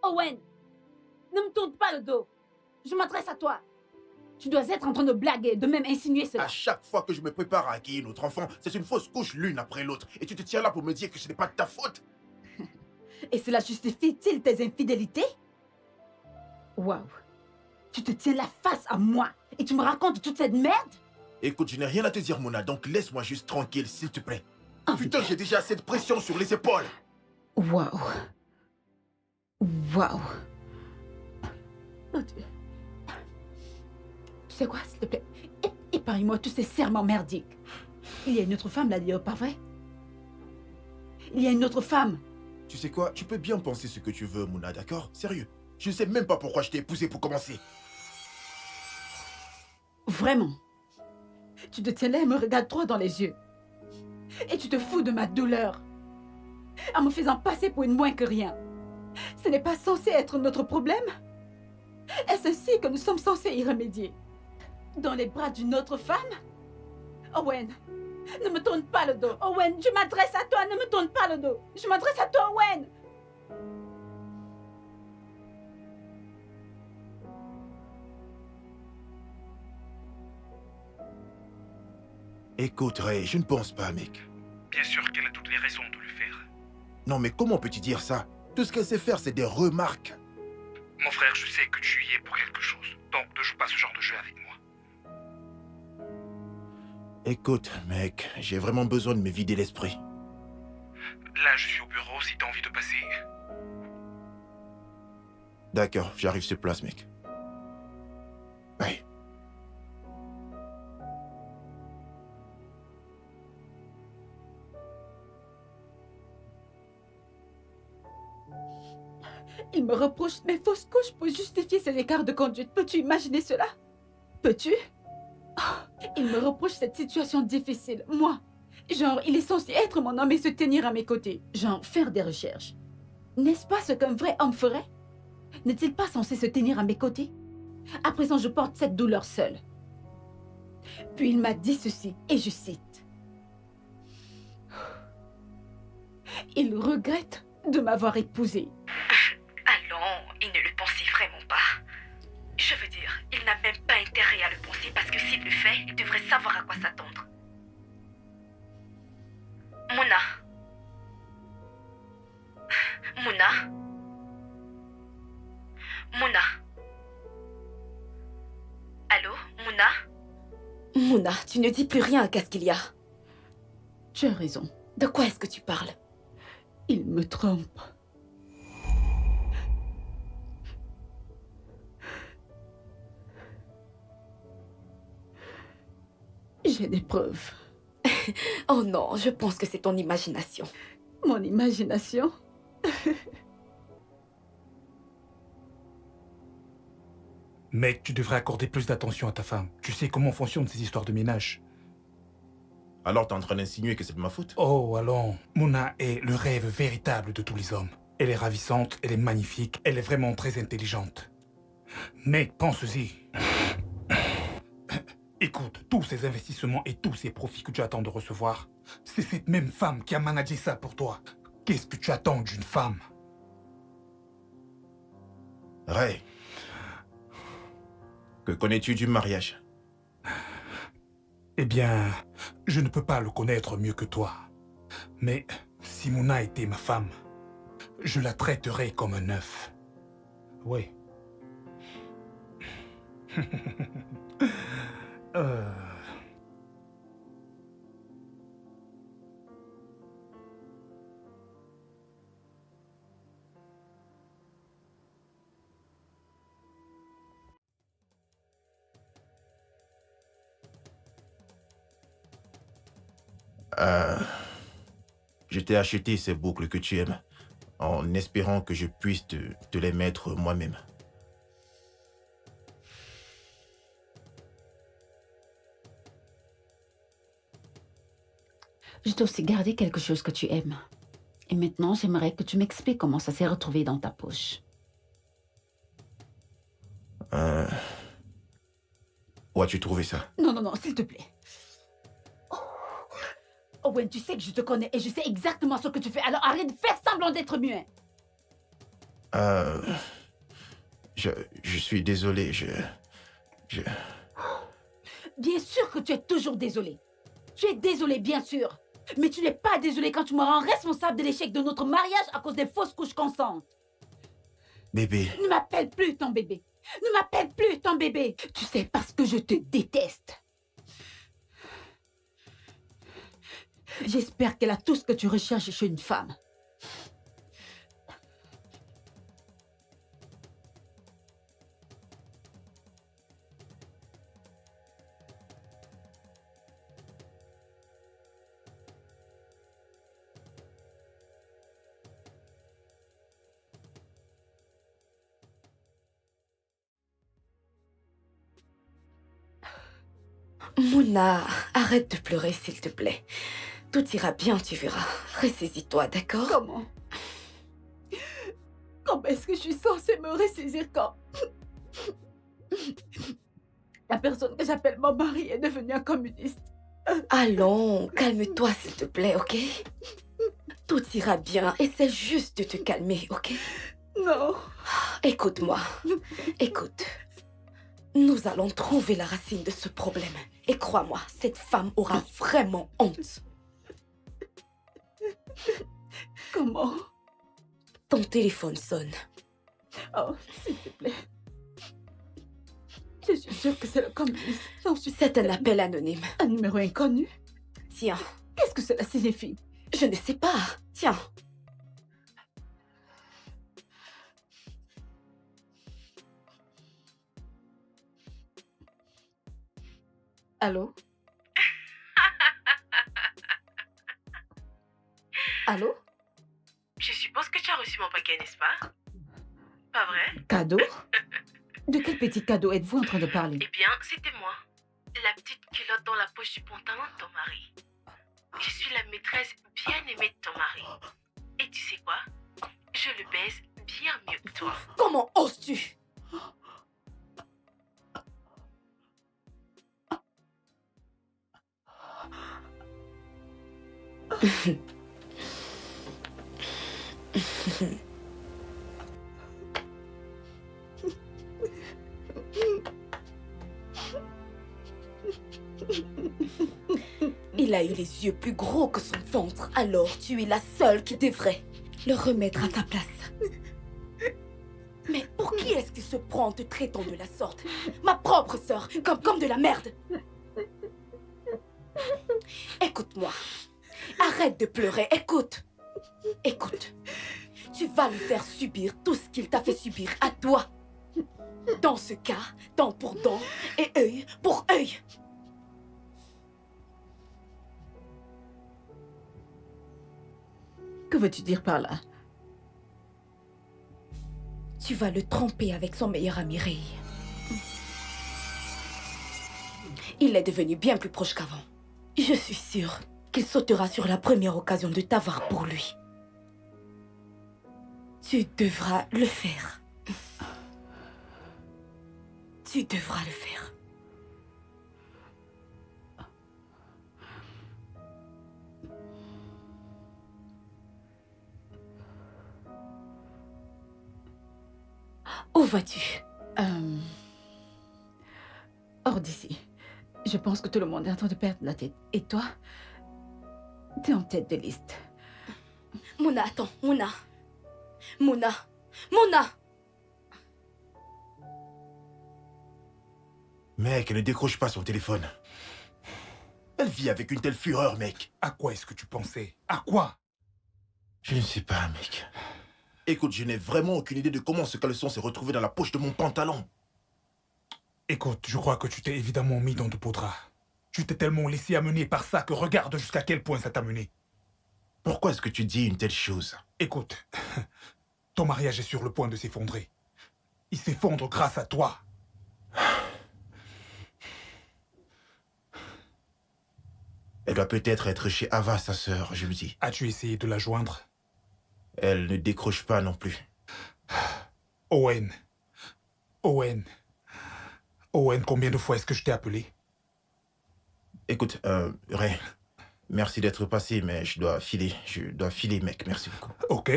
Owen, ne me tourne pas le dos. Je m'adresse à toi. Tu dois être en train de blaguer, de même insinuer cela. À chaque fois que je me prépare à accueillir notre enfant, c'est une fausse couche l'une après l'autre. Et tu te tiens là pour me dire que ce n'est pas de ta faute. Et cela justifie-t-il tes infidélités? Waouh. Tu te tiens la face à moi et tu me racontes toute cette merde? Écoute, je n'ai rien à te dire, Mona, donc laisse-moi juste tranquille, s'il te plaît. Oh, Putain, j'ai déjà assez de pression sur les épaules. Waouh. Waouh. Oh Dieu. Tu sais quoi, s'il te plaît? Épargne-moi tous ces serments merdiques. Il y a une autre femme là-dedans, pas vrai? Il y a une autre femme. Tu sais quoi, tu peux bien penser ce que tu veux, Mona, d'accord? Sérieux. Je ne sais même pas pourquoi je t'ai épousé pour commencer. Vraiment. Tu te tiens là et me regardes droit dans les yeux. Et tu te fous de ma douleur. En me faisant passer pour une moins que rien. Ce n'est pas censé être notre problème? Est-ce ainsi que nous sommes censés y remédier? Dans les bras d'une autre femme? Owen, ne me tourne pas le dos. Owen, je m'adresse à toi, ne me tourne pas le dos. Je m'adresse à toi, Owen. Écoute, Ray, je ne pense pas, mec. Bien sûr qu'elle a toutes les raisons de le faire. Non, mais comment peux-tu dire ça? Tout ce qu'elle sait faire, c'est des remarques. Mon frère, je sais que tu y es pour quelque chose. Donc ne joue pas ce genre de jeu avec moi. Écoute, mec, j'ai vraiment besoin de me vider l'esprit. Là, je suis au bureau si t'as envie de passer. D'accord, j'arrive sur place, mec. Bye. Il me reproche mes fausses couches pour justifier ses écarts de conduite. Peux-tu imaginer cela? Peux-tu? Oh, il me reproche cette situation difficile. Moi, genre, il est censé être mon homme et se tenir à mes côtés. Genre, faire des recherches. N'est-ce pas ce qu'un vrai homme ferait? N'est-il pas censé se tenir à mes côtés? À présent, je porte cette douleur seule. Puis il m'a dit ceci, et je cite. Il regrette de m'avoir épousée. Allons, il ne le pensait vraiment pas. Je veux dire, il n'a même pas intérêt à le penser parce que s'il le fait, il devrait savoir à quoi s'attendre. Mona. Mona. Mona. Allô, Mona? Mona, tu ne dis plus rien, qu'est-ce qu'il y a? Tu as raison. De quoi est-ce que tu parles? Il me trompe. J'ai des preuves. Oh non, je pense que c'est ton imagination. Mon imagination? Mec, tu devrais accorder plus d'attention à ta femme. Tu sais comment fonctionnent ces histoires de ménage. Alors t'es en train d'insinuer que c'est de ma faute? Oh, allons. Mona est le rêve véritable de tous les hommes. Elle est ravissante, elle est magnifique, elle est vraiment très intelligente. Mec, pense-y. Écoute, tous ces investissements et tous ces profits que tu attends de recevoir, c'est cette même femme qui a managé ça pour toi. Qu'est-ce que tu attends d'une femme? Ray, que connais-tu du mariage? Eh bien, je ne peux pas le connaître mieux que toi. Mais si Mona était ma femme, je la traiterais comme un œuf. Oui. euh... Je t'ai acheté ces boucles que tu aimes, en espérant que je puisse te les mettre moi-même. Je t'ai aussi gardé quelque chose que tu aimes. Et maintenant, j'aimerais que tu m'expliques comment ça s'est retrouvé dans ta poche. Où as-tu trouvé ça? Non, non, non, s'il te plaît. Oh. Owen, tu sais que je te connais et je sais exactement ce que tu fais, alors arrête de faire semblant d'être muet. Euh, je, je suis désolé, je... Bien sûr que tu es toujours désolé. Tu es désolé, bien sûr. Mais tu n'es pas désolé quand tu me rends responsable de l'échec de notre mariage à cause des fausses couches consentantes. Bébé, Ne m'appelle plus ton bébé. Ne m'appelle plus ton bébé. Tu sais, parce que je te déteste. J'espère qu'elle a tout ce que tu recherches chez une femme. Mouna, arrête de pleurer, s'il te plaît. Tout ira bien, tu verras. Ressaisis-toi, d'accord? Comment? Comment est-ce que je suis censée me ressaisir quand la personne que j'appelle mon mari est devenue un communiste? Allons, calme-toi, s'il te plaît, ok? Tout ira bien. Essaie juste de te calmer, ok? Non. Écoute-moi. Écoute. Nous allons trouver la racine de ce problème. Et crois-moi, cette femme aura vraiment honte. Comment? Ton téléphone sonne. Oh, s'il te plaît. Je suis sûre que c'est le communiste. J'en suis C'est un certaine. appel anonyme. Un numéro inconnu? Tiens, Qu'est-ce que cela signifie? je ne sais pas. Tiens. Allô? Allô? Je suppose que tu as reçu mon paquet, n'est-ce pas? Pas vrai? Cadeau? De quel petit cadeau êtes-vous en train de parler? Eh bien, c'était moi. La petite culotte dans la poche du pantalon de ton mari. Je suis la maîtresse bien aimée de ton mari. Et tu sais quoi? Je le baise bien mieux que toi. Comment oses-tu? Il a eu les yeux plus gros que son ventre, alors tu es la seule qui devrait le remettre à sa place. Mais pour qui est-ce qu'il se prend en te traitant de la sorte? Ma propre sœur, comme de la merde. Écoute-moi. Arrête de pleurer, écoute. Écoute. Tu vas lui faire subir tout ce qu'il t'a fait subir à toi. Dans ce cas, dent pour dent et œil pour œil. Que veux-tu dire par là? Tu vas le tromper avec son meilleur ami Ray. Il est devenu bien plus proche qu'avant. Je suis sûre qu'il sautera sur la première occasion de t'avoir pour lui. Tu devras le faire. Tu devras le faire. Où vas-tu? Hors d'ici. Je pense que tout le monde est en train de perdre la tête. Et toi? T'es en tête de liste. Mouna, attends, Mouna. Mouna. Mouna. mec, elle ne décroche pas son téléphone. Elle vit avec une telle fureur, mec. À quoi est-ce que tu pensais? À quoi? Je ne sais pas, mec. Écoute, je n'ai vraiment aucune idée de comment ce caleçon s'est retrouvé dans la poche de mon pantalon. Écoute, je crois que tu t'es évidemment mis dans de beaux draps. Tu t'es tellement laissé amener par ça que regarde jusqu'à quel point ça t'a mené. Pourquoi est-ce que tu dis une telle chose? Écoute, ton mariage est sur le point de s'effondrer. Il s'effondre grâce à toi. Elle doit peut-être être chez Ava, sa sœur, je me dis. As-tu essayé de la joindre? Elle ne décroche pas non plus. Owen. Owen. Owen, combien de fois est-ce que je t'ai appelé? Écoute, Ray, merci d'être passé, mais je dois filer. Je dois filer, mec. Merci beaucoup. Ok.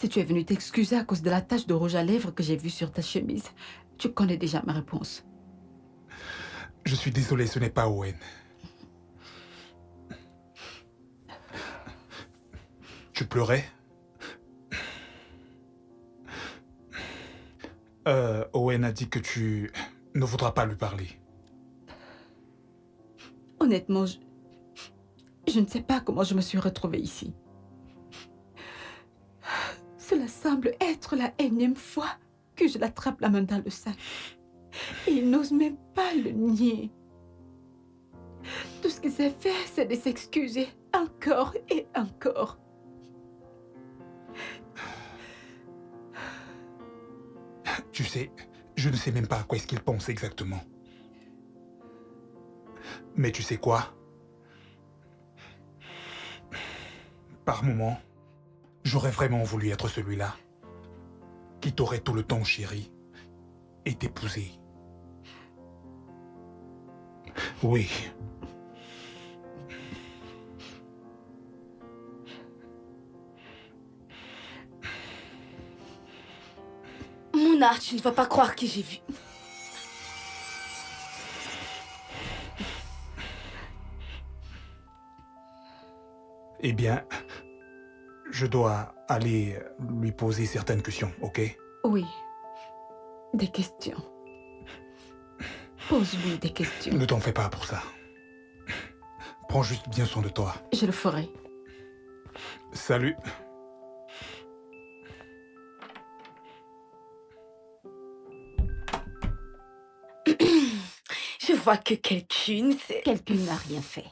Si tu es venu t'excuser à cause de la tache de rouge à lèvres que j'ai vue sur ta chemise, tu connais déjà ma réponse. Je suis désolé, ce n'est pas Owen. Tu pleurais? Owen a dit que tu ne voudras pas lui parler. Honnêtement, je ne sais pas comment je me suis retrouvée ici. Cela semble être la énième fois que je l'attrape la main dans le sac. Et il n'ose même pas le nier. Tout ce qu'il s'est fait, c'est de s'excuser encore et encore. Tu sais, je ne sais même pas à quoi est-ce qu'il pense exactement. Mais tu sais quoi? Par moments, j'aurais vraiment voulu être celui-là qui t'aurait tout le temps chéri et t'épouser. Oui. Mouna, tu ne vas pas croire qui j'ai vu. Eh bien, je dois aller lui poser certaines questions, ok? Oui. Des questions. Pose-lui des questions. Ne t'en fais pas pour ça. Prends juste bien soin de toi. Je le ferai. Salut. Je vois que quelqu'une, c'est... Quelqu'un n'a rien fait.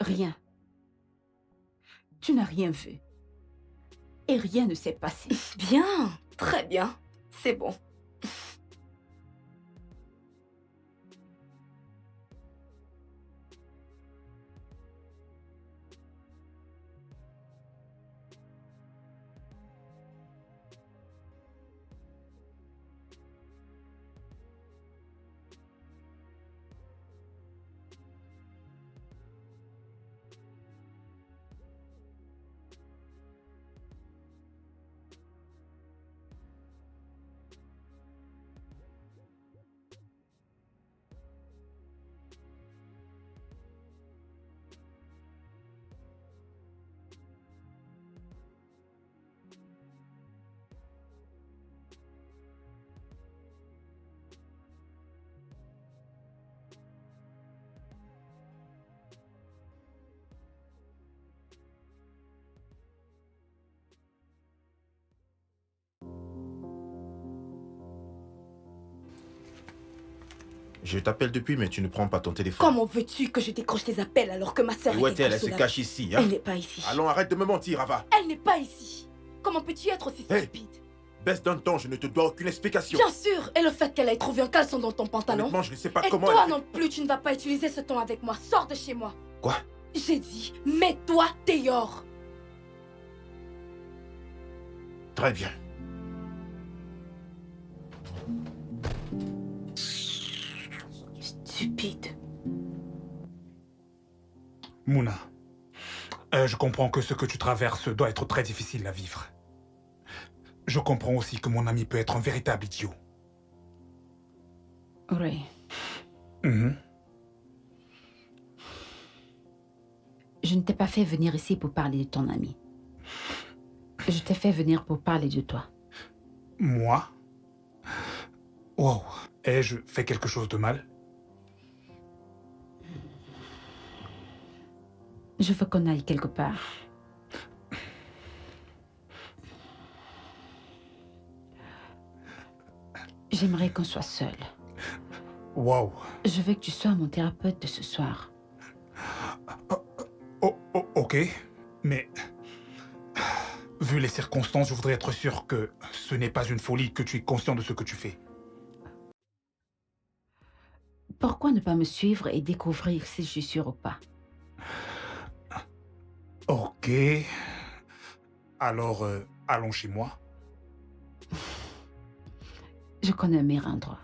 Rien. Tu n'as rien vu. Et rien ne s'est passé. Bien, très bien. C'est bon. Je t'appelle depuis, mais tu ne prends pas ton téléphone. Comment veux-tu que je décroche tes appels alors que ma sœur Où est-elle? Elle se inconsolable? cache ici, hein? Elle n'est pas ici. Allons, arrête de me mentir, Ava. Elle n'est pas ici. Comment peux-tu être aussi Hey. stupide? Baisse d'un ton, je ne te dois aucune explication. Bien sûr. Et le fait qu'elle ait trouvé un caleçon dans ton pantalon? Honnêtement, je ne sais pas Et comment toi elle fait- non plus, tu ne vas pas utiliser ce ton avec moi. Sors de chez moi. Quoi? J'ai dit, mets-toi dehors. Très bien. Stupide. Mouna, je comprends que ce que tu traverses doit être très difficile à vivre. Je comprends aussi que mon ami peut être un véritable idiot. Oui. Mhm. Je ne t'ai pas fait venir ici pour parler de ton ami. Je t'ai fait venir pour parler de toi. Moi? Wow. Ai-je fait quelque chose de mal? Je veux qu'on aille quelque part. J'aimerais qu'on soit seuls. Wow. Je veux que tu sois mon thérapeute de ce soir. Ok, mais vu les circonstances, je voudrais être sûr que ce n'est pas une folie, que tu es conscient de ce que tu fais. Pourquoi ne pas me suivre et découvrir si je suis sûre ou pas? Ok. Alors, allons chez moi. Je connais un meilleur endroit.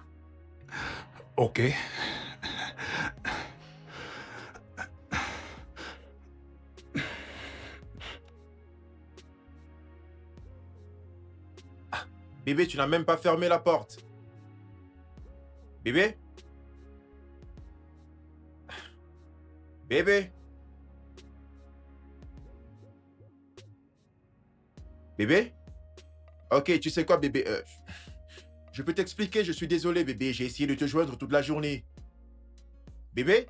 Ok. Bébé, tu n'as même pas fermé la porte. Bébé? Bébé? Bébé? Ok, tu sais quoi, bébé? Je peux t'expliquer, je suis désolé, bébé. J'ai essayé de te joindre toute la journée. Bébé?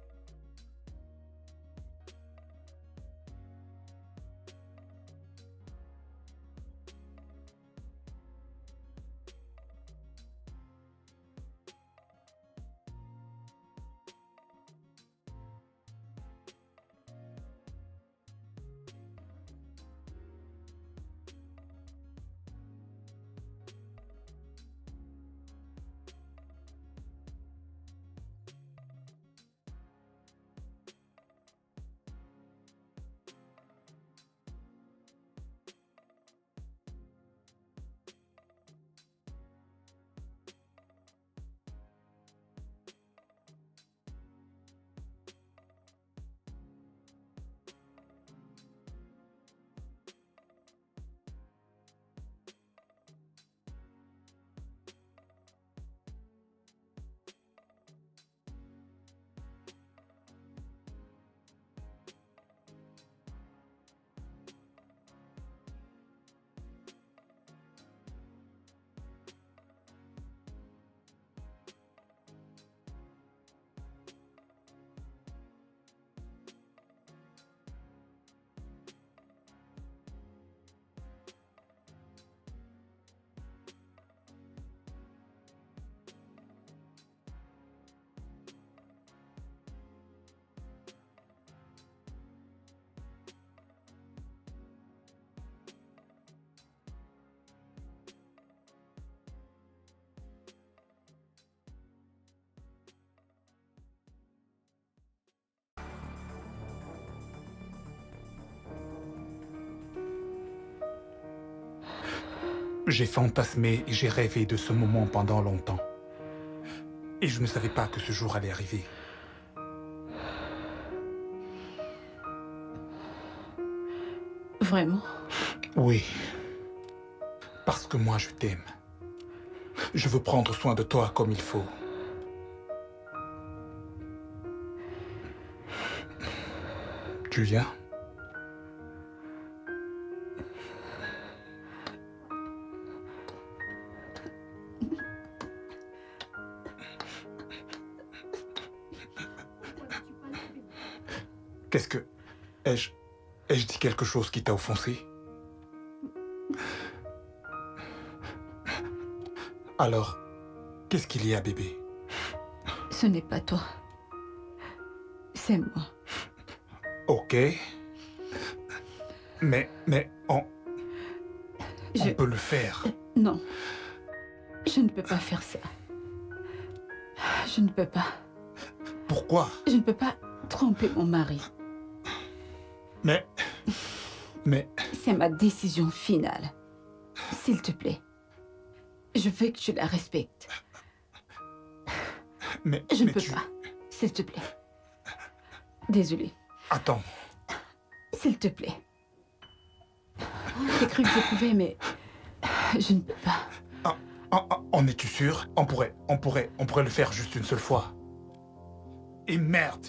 J'ai fantasmé et j'ai rêvé de ce moment pendant longtemps. Et je ne savais pas que ce jour allait arriver. Vraiment? Oui. Parce que moi, je t'aime. Je veux prendre soin de toi comme il faut. Julia? Qu'est-ce que... Ai-je dit quelque chose qui t'a offensé? Alors, qu'est-ce qu'il y a, bébé? Ce n'est pas toi. C'est moi. Ok. Mais on peut le faire. Non. Je ne peux pas faire ça. Je ne peux pas. Pourquoi? Je ne peux pas tromper mon mari. Mais... C'est ma décision finale. S'il te plaît. Je veux que tu la respectes. Je ne peux pas. S'il te plaît. Désolée. Attends. S'il te plaît. J'ai cru que je pouvais, mais... Je ne peux pas. En es-tu sûr? On pourrait le faire juste une seule fois. Et merde!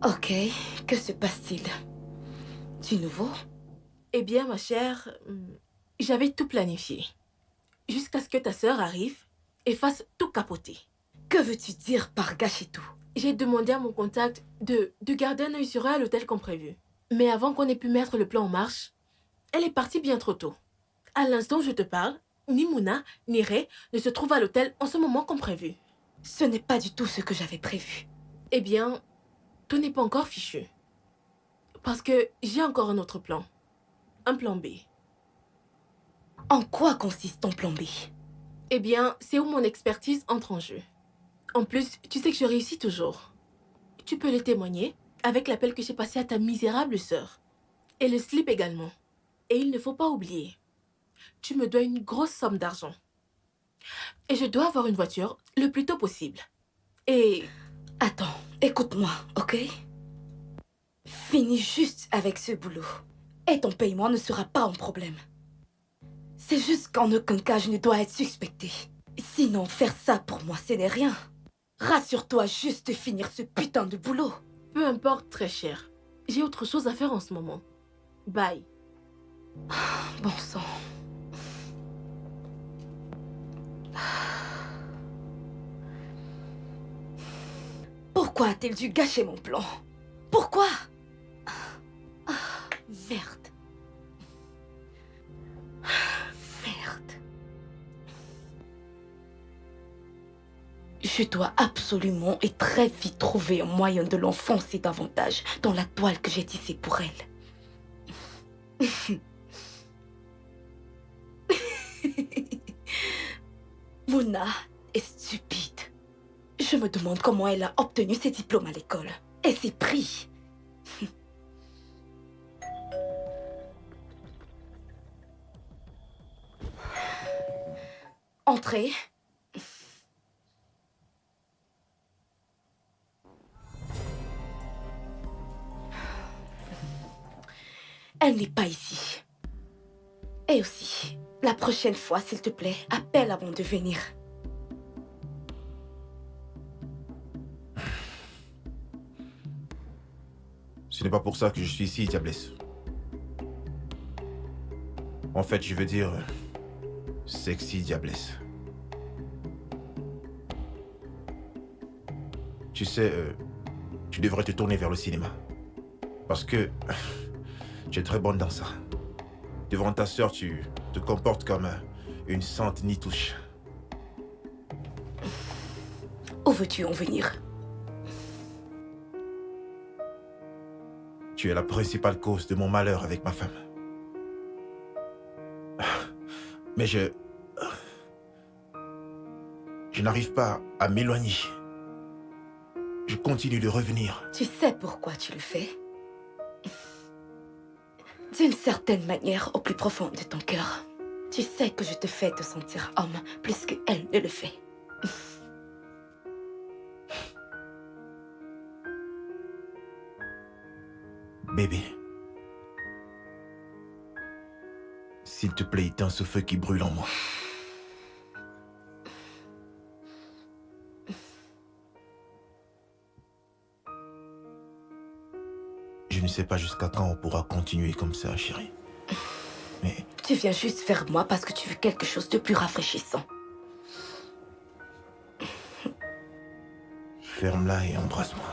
Ok, que se passe-t-il? Du nouveau? Eh bien, ma chère, j'avais tout planifié. Jusqu'à ce que ta sœur arrive et fasse tout capoter. Que veux-tu dire par gâcher tout? J'ai demandé à mon contact de garder un œil sur elle à l'hôtel comme prévu. Mais avant qu'on ait pu mettre le plan en marche, elle est partie bien trop tôt. À l'instant où je te parle, ni Mouna, ni Ray ne se trouvent à l'hôtel en ce moment comme prévu. Ce n'est pas du tout ce que j'avais prévu. Eh bien, tout n'est pas encore fichu. Parce que j'ai encore un autre plan. Un plan B. En quoi consiste ton plan B? Eh bien, c'est où mon expertise entre en jeu. En plus, tu sais que je réussis toujours. Tu peux le témoigner avec l'appel que j'ai passé à ta misérable sœur. Et le slip également. Et il ne faut pas oublier. Tu me dois une grosse somme d'argent. Et je dois avoir une voiture le plus tôt possible. Et... Attends, écoute-moi, ok? Finis juste avec ce boulot. Et ton paiement ne sera pas un problème. C'est juste qu'en aucun cas je ne dois être suspectée. Sinon, faire ça pour moi, ce n'est rien. Rassure-toi juste de finir ce putain de boulot. Peu importe, très cher. J'ai autre chose à faire en ce moment. Bye. Bon sang. Pourquoi a-t-il dû gâcher mon plan? Pourquoi? Merde. Merde. Je dois absolument et très vite trouver un moyen de l'enfoncer davantage dans la toile que j'ai tissée pour elle. Mona est stupide. Je me demande comment elle a obtenu ses diplômes à l'école. Et ses prix. Entrez. Elle n'est pas ici. Et aussi, la prochaine fois, s'il te plaît, appelle avant de venir. Ce n'est pas pour ça que je suis ici, Diablesse. En fait, je veux dire... sexy Diablesse. Tu sais, tu devrais te tourner vers le cinéma. Parce que... tu es très bonne dans ça. Devant ta sœur, tu te comportes comme une sainte nitouche. Où veux-tu en venir? Tu es la principale cause de mon malheur avec ma femme. Mais je n'arrive pas à m'éloigner. Je continue de revenir. Tu sais pourquoi tu le fais? D'une certaine manière, au plus profond de ton cœur, tu sais que je te fais te sentir homme plus qu'elle ne le fait. Bébé. S'il te plaît, éteins ce feu qui brûle en moi. Je ne sais pas jusqu'à quand on pourra continuer comme ça, chérie. Mais... Tu viens juste vers moi parce que tu veux quelque chose de plus rafraîchissant. ferme-la et embrasse-moi.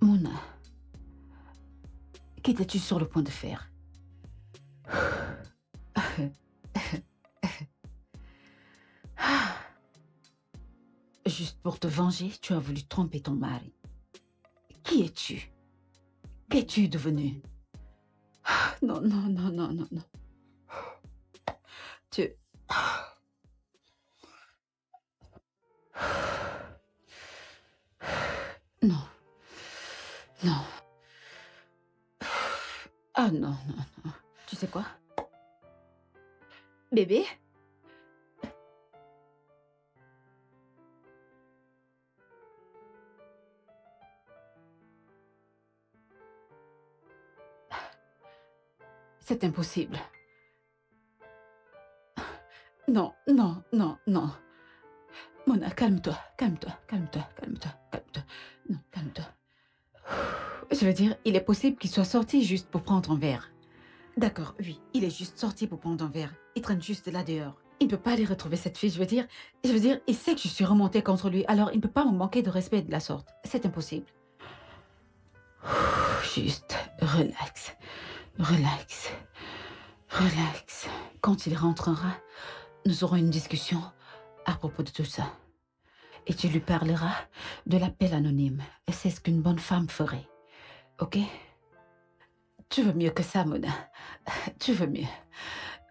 Mona, qu'étais-tu sur le point de faire? Juste pour te venger, tu as voulu tromper ton mari. Qui es-tu? Qu'es-tu devenu? Non, non, non, non, non, non. Tu... Non. Non. Ah non, non, non. Tu sais quoi? Bébé? C'est impossible. Non, non, non, non. Mona, calme-toi, calme-toi, calme-toi, calme-toi, calme-toi. Non, calme-toi. Je veux dire, il est possible qu'il soit sorti juste pour prendre un verre. D'accord, oui. Il est juste sorti pour prendre un verre. Il traîne juste là dehors. Il ne peut pas aller retrouver cette fille, je veux dire, il sait que je suis remontée contre lui, alors il ne peut pas me manquer de respect de la sorte. C'est impossible. Juste, relax. Relax. Relax. Quand il rentrera, nous aurons une discussion à propos de tout ça. Et tu lui parleras de l'appel anonyme. C'est ce qu'une bonne femme ferait. Ok? Tu veux mieux que ça, Mona. Tu veux mieux.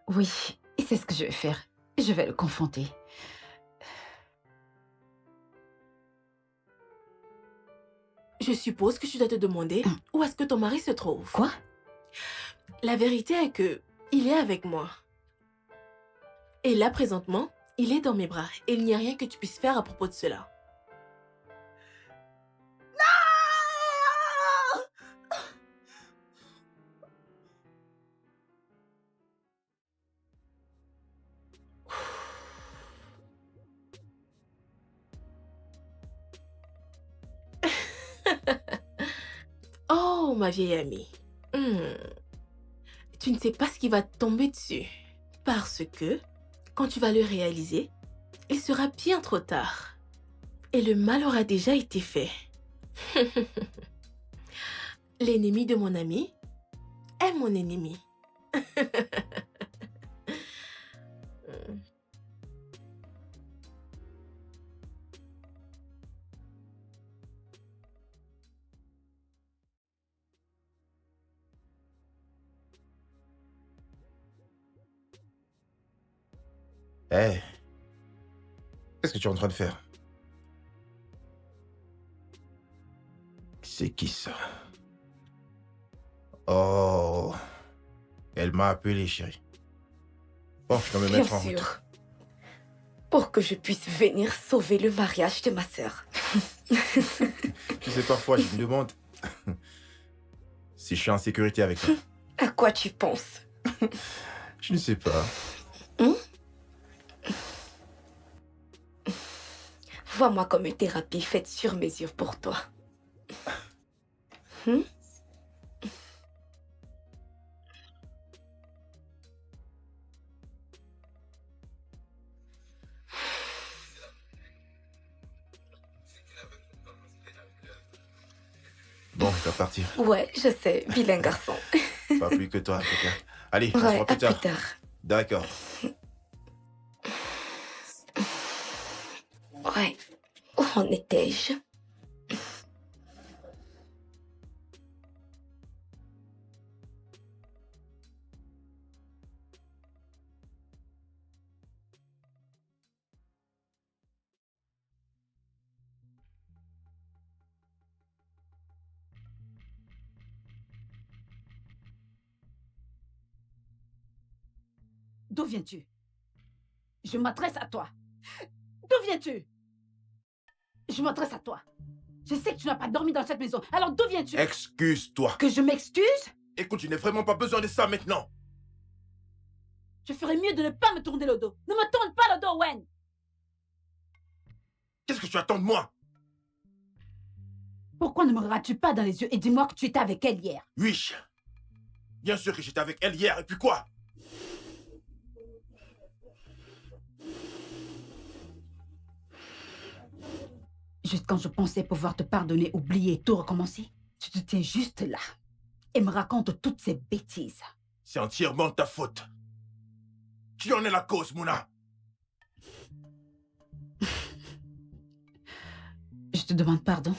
Oui, c'est ce que je vais faire. Je vais le confronter. Je suppose que tu dois te demander où est-ce que ton mari se trouve. Quoi? La vérité est que il est avec moi. Et là, présentement, il est dans mes bras. Et il n'y a rien que tu puisses faire à propos de cela. Oh, ma vieille amie. Tu ne sais pas ce qui va te tomber dessus. Parce que, quand tu vas le réaliser, il sera bien trop tard. Et le mal aura déjà été fait. L'ennemi de mon ami est mon ennemi. Hé, qu'est-ce que tu es en train de faire? C'est qui ça? Oh, elle m'a appelé, chérie. Bon, je dois me Bien mettre en route. sûr. Pour que je puisse venir sauver le mariage de ma sœur. Tu sais, parfois, je me demande si je suis en sécurité avec toi. À quoi tu penses? Je ne sais pas. Vois-moi comme une thérapie faite sur mesure pour toi. Bon, je dois partir. Ouais, je sais, vilain garçon. Pas plus que toi, en tout cas. Allez, on se Ouais, voit à plus tard. plus tard. D'accord. Ouais, où en étais-je? D'où viens-tu? Je m'adresse à toi. D'où viens-tu? Je m'adresse à toi. Je sais que tu n'as pas dormi dans cette maison. Alors d'où viens-tu? Excuse-toi. Que je m'excuse? Écoute, je n'ai vraiment pas besoin de ça maintenant. Je ferais mieux de ne pas me tourner le dos. Ne me tourne pas le dos, Wen! Qu'est-ce que tu attends de moi? Pourquoi ne me regardes-tu pas dans les yeux et dis-moi que tu étais avec elle hier? Oui. Bien sûr que j'étais avec elle hier, et puis quoi? Juste quand je pensais pouvoir te pardonner, oublier et tout recommencer, tu te tiens juste là et me racontes toutes ces bêtises. C'est entièrement de ta faute. Tu en es la cause, Mouna. Je te demande pardon.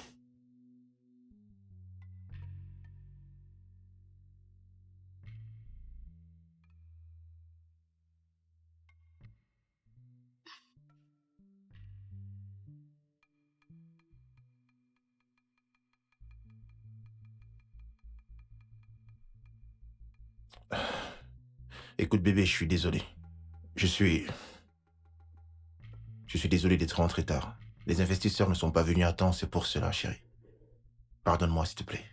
Écoute, bébé, je suis désolé. Je suis désolé d'être rentré tard. Les investisseurs ne sont pas venus à temps, c'est pour cela, chérie. Pardonne-moi, s'il te plaît.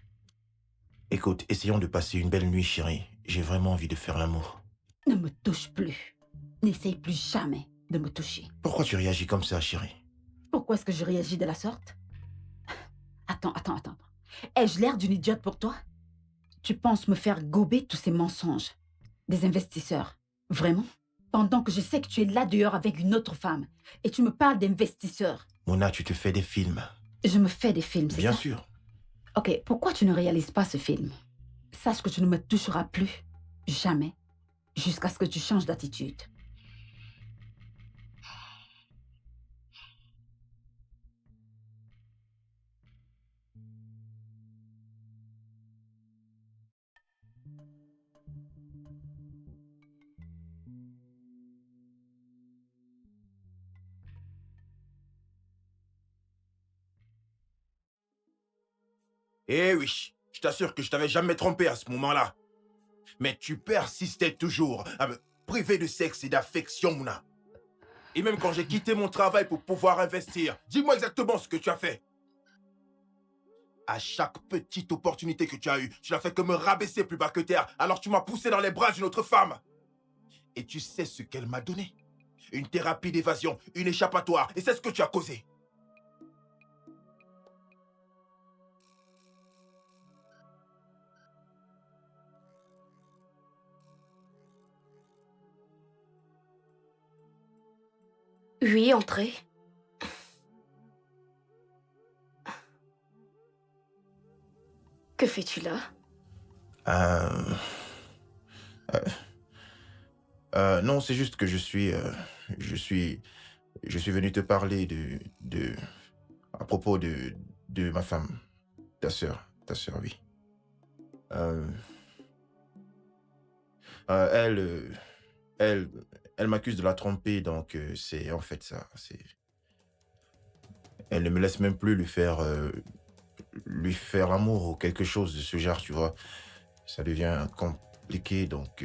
Écoute, essayons de passer une belle nuit, chérie. J'ai vraiment envie de faire l'amour. Ne me touche plus. N'essaye plus jamais de me toucher. Pourquoi tu réagis comme ça, chérie? Pourquoi est-ce que je réagis de la sorte? Attends. Ai-je l'air d'une idiote pour toi? Tu penses me faire gober tous ces mensonges? Des investisseurs. Vraiment? Pendant que je sais que tu es là dehors avec une autre femme. Et tu me parles d'investisseurs. Mona, tu te fais des films. Je me fais des films, c'est ça? Bien sûr. Ok, pourquoi tu ne réalises pas ce film? Sache que tu ne me toucheras plus. Jamais. Jusqu'à ce que tu changes d'attitude. Eh oui, je t'assure que je t'avais jamais trompé à ce moment-là. Mais tu persistais toujours à me priver de sexe et d'affection, Mona. Et même quand j'ai quitté mon travail pour pouvoir investir, dis-moi exactement ce que tu as fait. À chaque petite opportunité que tu as eue, tu n'as fait que me rabaisser plus bas que terre, alors tu m'as poussé dans les bras d'une autre femme. Et tu sais ce qu'elle m'a donné? Une thérapie d'évasion, une échappatoire, et c'est ce que tu as causé. Oui, entrez. Que fais-tu là? Non, c'est juste que je suis venu te parler à propos de ma femme, ta sœur, oui. Euh, elle, elle, elle m'accuse de la tromper, donc c'est en fait ça. Elle ne me laisse même plus lui faire l'amour ou quelque chose de ce genre, tu vois. Ça devient compliqué, donc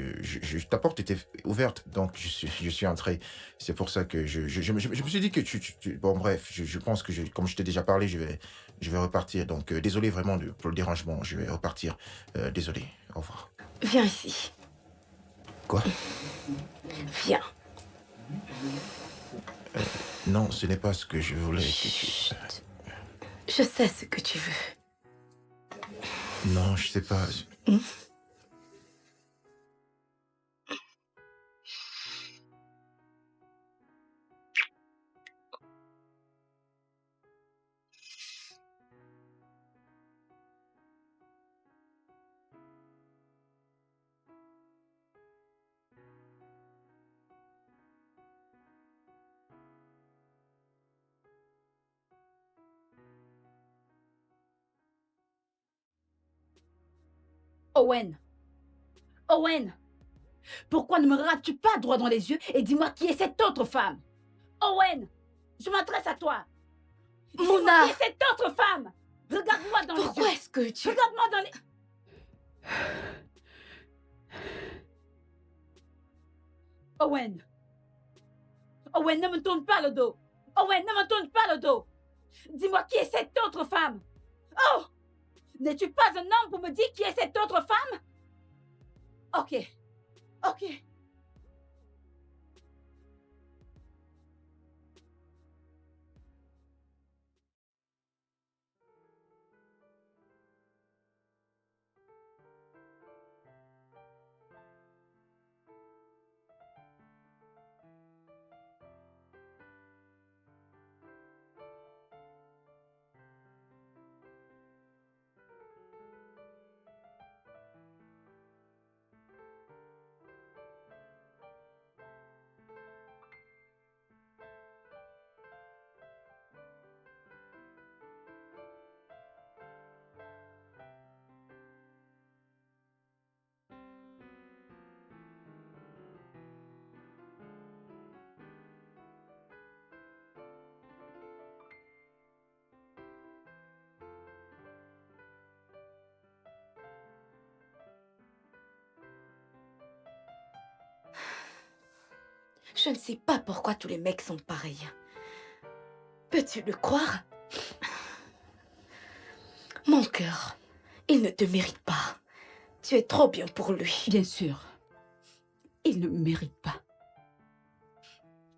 ta porte était ouverte, donc je suis entré. C'est pour ça que je me suis dit que bon bref, je pense que comme je t'ai déjà parlé, je vais repartir. Donc désolé vraiment pour le dérangement, je vais repartir. Désolé, au revoir. Viens ici. Quoi? Viens. Non, ce n'est pas ce que je voulais que tu... Chut. Je sais ce que tu veux. Non, je sais pas. Owen! Owen! Pourquoi ne me regardes-tu pas droit dans les yeux et dis-moi qui est cette autre femme? Owen! Je m'adresse à toi! Dis-moi Mona! qui est cette autre femme? Regarde-moi dans les yeux! Pourquoi est-ce que tu... Regarde-moi dans les... Owen! Owen, ne me tourne pas le dos! Owen, ne me tourne pas le dos! Dis-moi qui est cette autre femme? Oh! N'es-tu pas un homme pour me dire qui est cette autre femme? Ok. Ok. Je ne sais pas pourquoi tous les mecs sont pareils. Peux-tu le croire? Mon cœur, il ne te mérite pas. Tu es trop bien pour lui. Bien sûr. Il ne me mérite pas.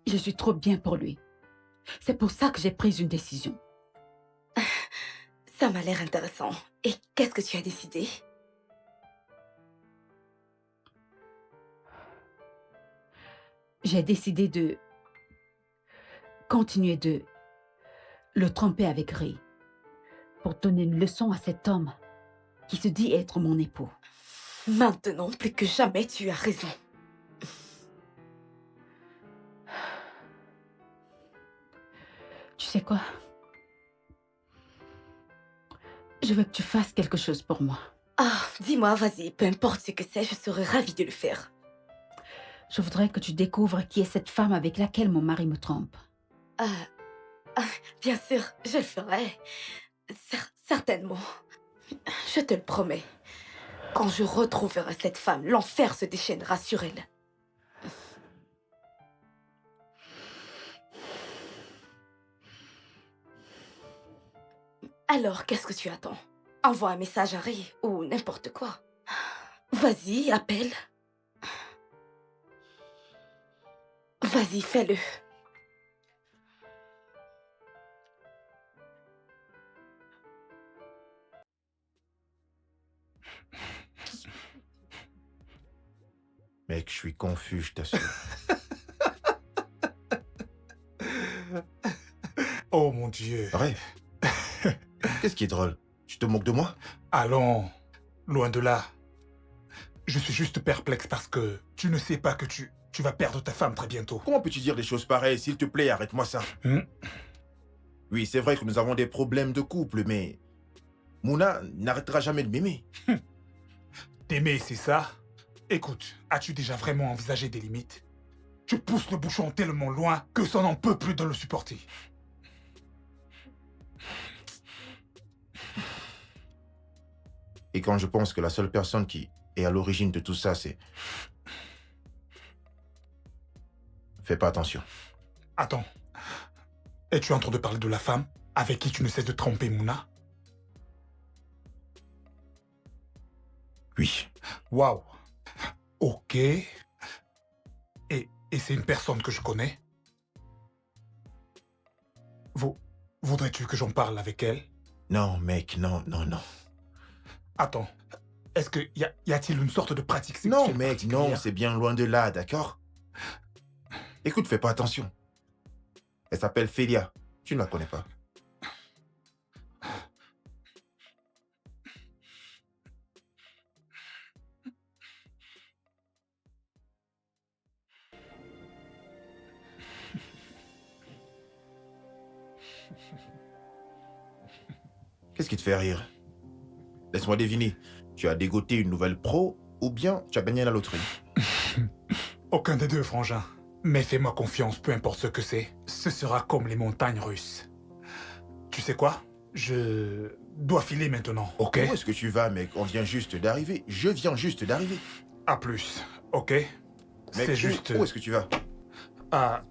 Je suis trop bien pour lui. C'est pour ça que j'ai pris une décision. Ça m'a l'air intéressant. Et qu'est-ce que tu as décidé? j'ai décidé de continuer de le tromper avec Ray pour donner une leçon à cet homme qui se dit être mon époux. Maintenant, plus que jamais, tu as raison. Tu sais quoi? Je veux que tu fasses quelque chose pour moi. Ah, dis-moi, vas-y, peu importe ce que c'est, je serais ravie de le faire. Je voudrais que tu découvres qui est cette femme avec laquelle mon mari me trompe. Ah, ah, bien sûr, je le ferai. Certainement. Je te le promets. Quand je retrouverai cette femme, l'enfer se déchaînera sur elle. Alors, qu'est-ce que tu attends? Envoie un message à Ray ou n'importe quoi. Vas-y, appelle. Vas-y, fais-le. Mec, je suis confus, je t'assure. Oh mon Dieu. Ray, qu'est-ce qui est drôle? Tu te moques de moi? Allons, loin de là. Je suis juste perplexe parce que tu ne sais pas que tu vas perdre ta femme très bientôt. Comment peux-tu dire des choses pareilles? S'il te plaît, arrête-moi ça. Oui, c'est vrai que nous avons des problèmes de couple, mais Mouna n'arrêtera jamais de m'aimer. T'aimer, c'est ça? Écoute, as-tu déjà vraiment envisagé des limites? Tu pousses le bouchon tellement loin que ça n'en peut plus de le supporter. Et quand je pense que la seule personne qui est à l'origine de tout ça, c'est... Fais pas attention. Attends. Es-tu en train de parler de la femme avec qui tu ne cesses de tromper Mouna? Oui. Waouh. Ok. Et c'est une personne que je connais? Voudrais-tu que j'en parle avec elle? Non, mec, non. Attends. Est-ce que y a-t-il une sorte de pratique sexuelle Non, mec, particulière? non, c'est bien loin de là, d'accord? Écoute, fais pas attention. Elle s'appelle Félia. Tu ne la connais pas. Qu'est-ce qui te fait rire? Laisse-moi deviner. Tu as dégoté une nouvelle pro ou bien tu as gagné à la loterie? Aucun des deux, frangin. Mais fais-moi confiance, peu importe ce que c'est. Ce sera comme les montagnes russes. Tu sais quoi? Je dois filer maintenant, ok? Où est-ce que tu vas, mec? On vient juste d'arriver. Je viens juste d'arriver. À plus, ok? Mec, C'est juste... Où est-ce que tu vas? Ah,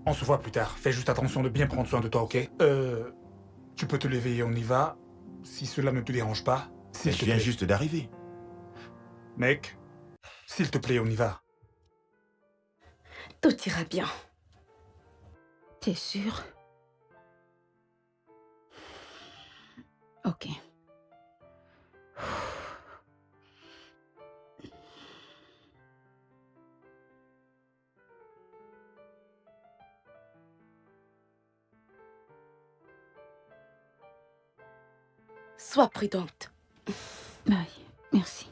on se voit plus tard. Fais juste attention de bien prendre soin de toi, ok? Tu peux te lever et on y va. Si cela ne te dérange pas, s'il Mais te je viens plaît. juste d'arriver. Mec, s'il te plaît, on y va. Tout ira bien. T'es sûr? Ok. Sois prudente. Oui, merci.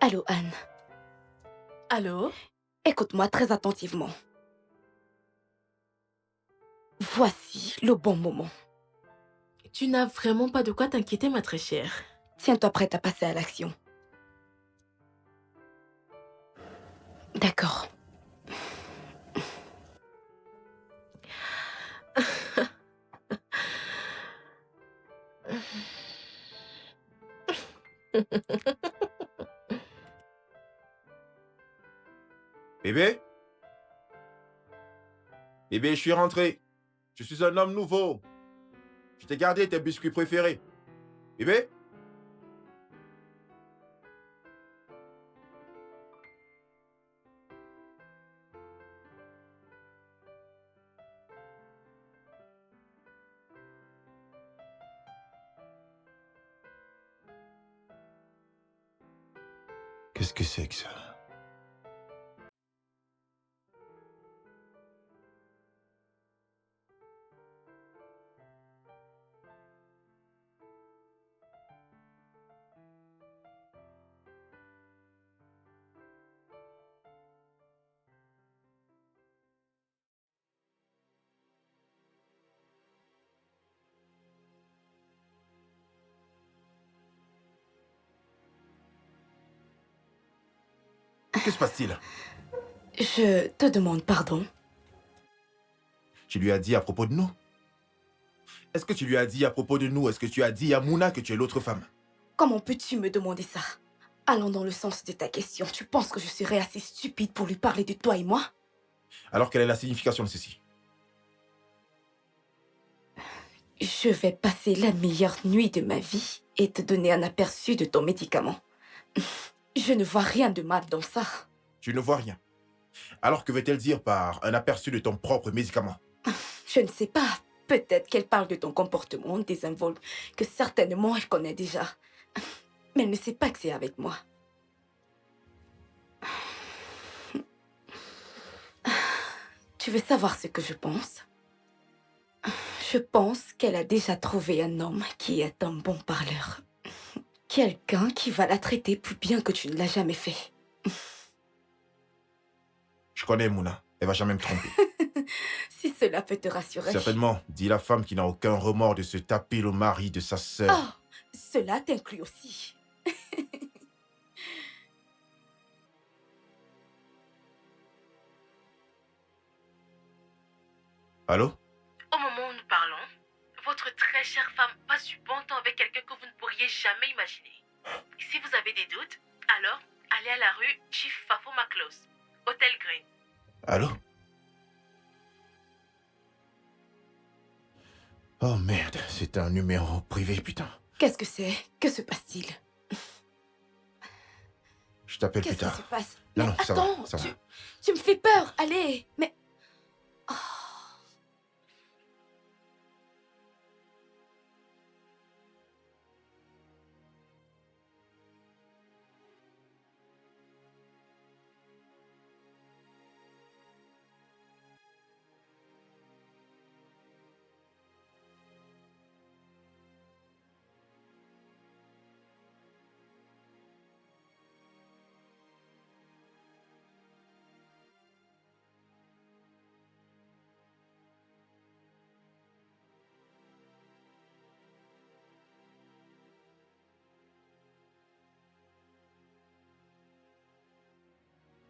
Allô, Anne. Allô? Écoute-moi très attentivement. Voici le bon moment. Tu n'as vraiment pas de quoi t'inquiéter, ma très chère. Tiens-toi prête à passer à l'action. D'accord. Bébé? Bébé, je suis rentré. Je suis un homme nouveau. Je t'ai gardé tes biscuits préférés. Bébé? Qu'est-ce que c'est que ça? Que se passe-t-il? Je te demande pardon. Tu lui as dit à propos de nous? Est-ce que tu lui as dit à propos de nous? Est-ce que tu as dit à Mouna que tu es l'autre femme? Comment peux-tu me demander ça? Allons dans le sens de ta question. Tu penses que je serais assez stupide pour lui parler de toi et moi? Alors quelle est la signification de ceci? Je vais passer la meilleure nuit de ma vie et te donner un aperçu de ton médicament. Je ne vois rien de mal dans ça. Tu ne vois rien. Alors que veut-elle dire par un aperçu de ton propre médicament? Je ne sais pas. Peut-être qu'elle parle de ton comportement désinvolte, que certainement elle connaît déjà. Mais elle ne sait pas que c'est avec moi. Tu veux savoir ce que je pense? Je pense qu'elle a déjà trouvé un homme qui est un bon parleur. Quelqu'un qui va la traiter plus bien que tu ne l'as jamais fait. Je connais Mouna. Elle va jamais me tromper. Si cela peut te rassurer. Certainement, dit la femme qui n'a aucun remords de se taper le mari de sa sœur. Oh, cela t'inclut aussi. Allô? Au moment où nous parlons, votre très chère femme passe du bon temps avec quelqu'un que vous ne pourriez jamais imaginer. Si vous avez des doutes, alors allez à la rue Chief Fafo Maclos, Hôtel Green. Allô? Oh merde, c'est un numéro privé, putain. Qu'est-ce que c'est? Que se passe-t-il? Je t'appelle plus Qu'est-ce qui tard. se passe? Non, Mais non, ça va, attends, ça va. tu me fais peur. Allez, mais... Oh.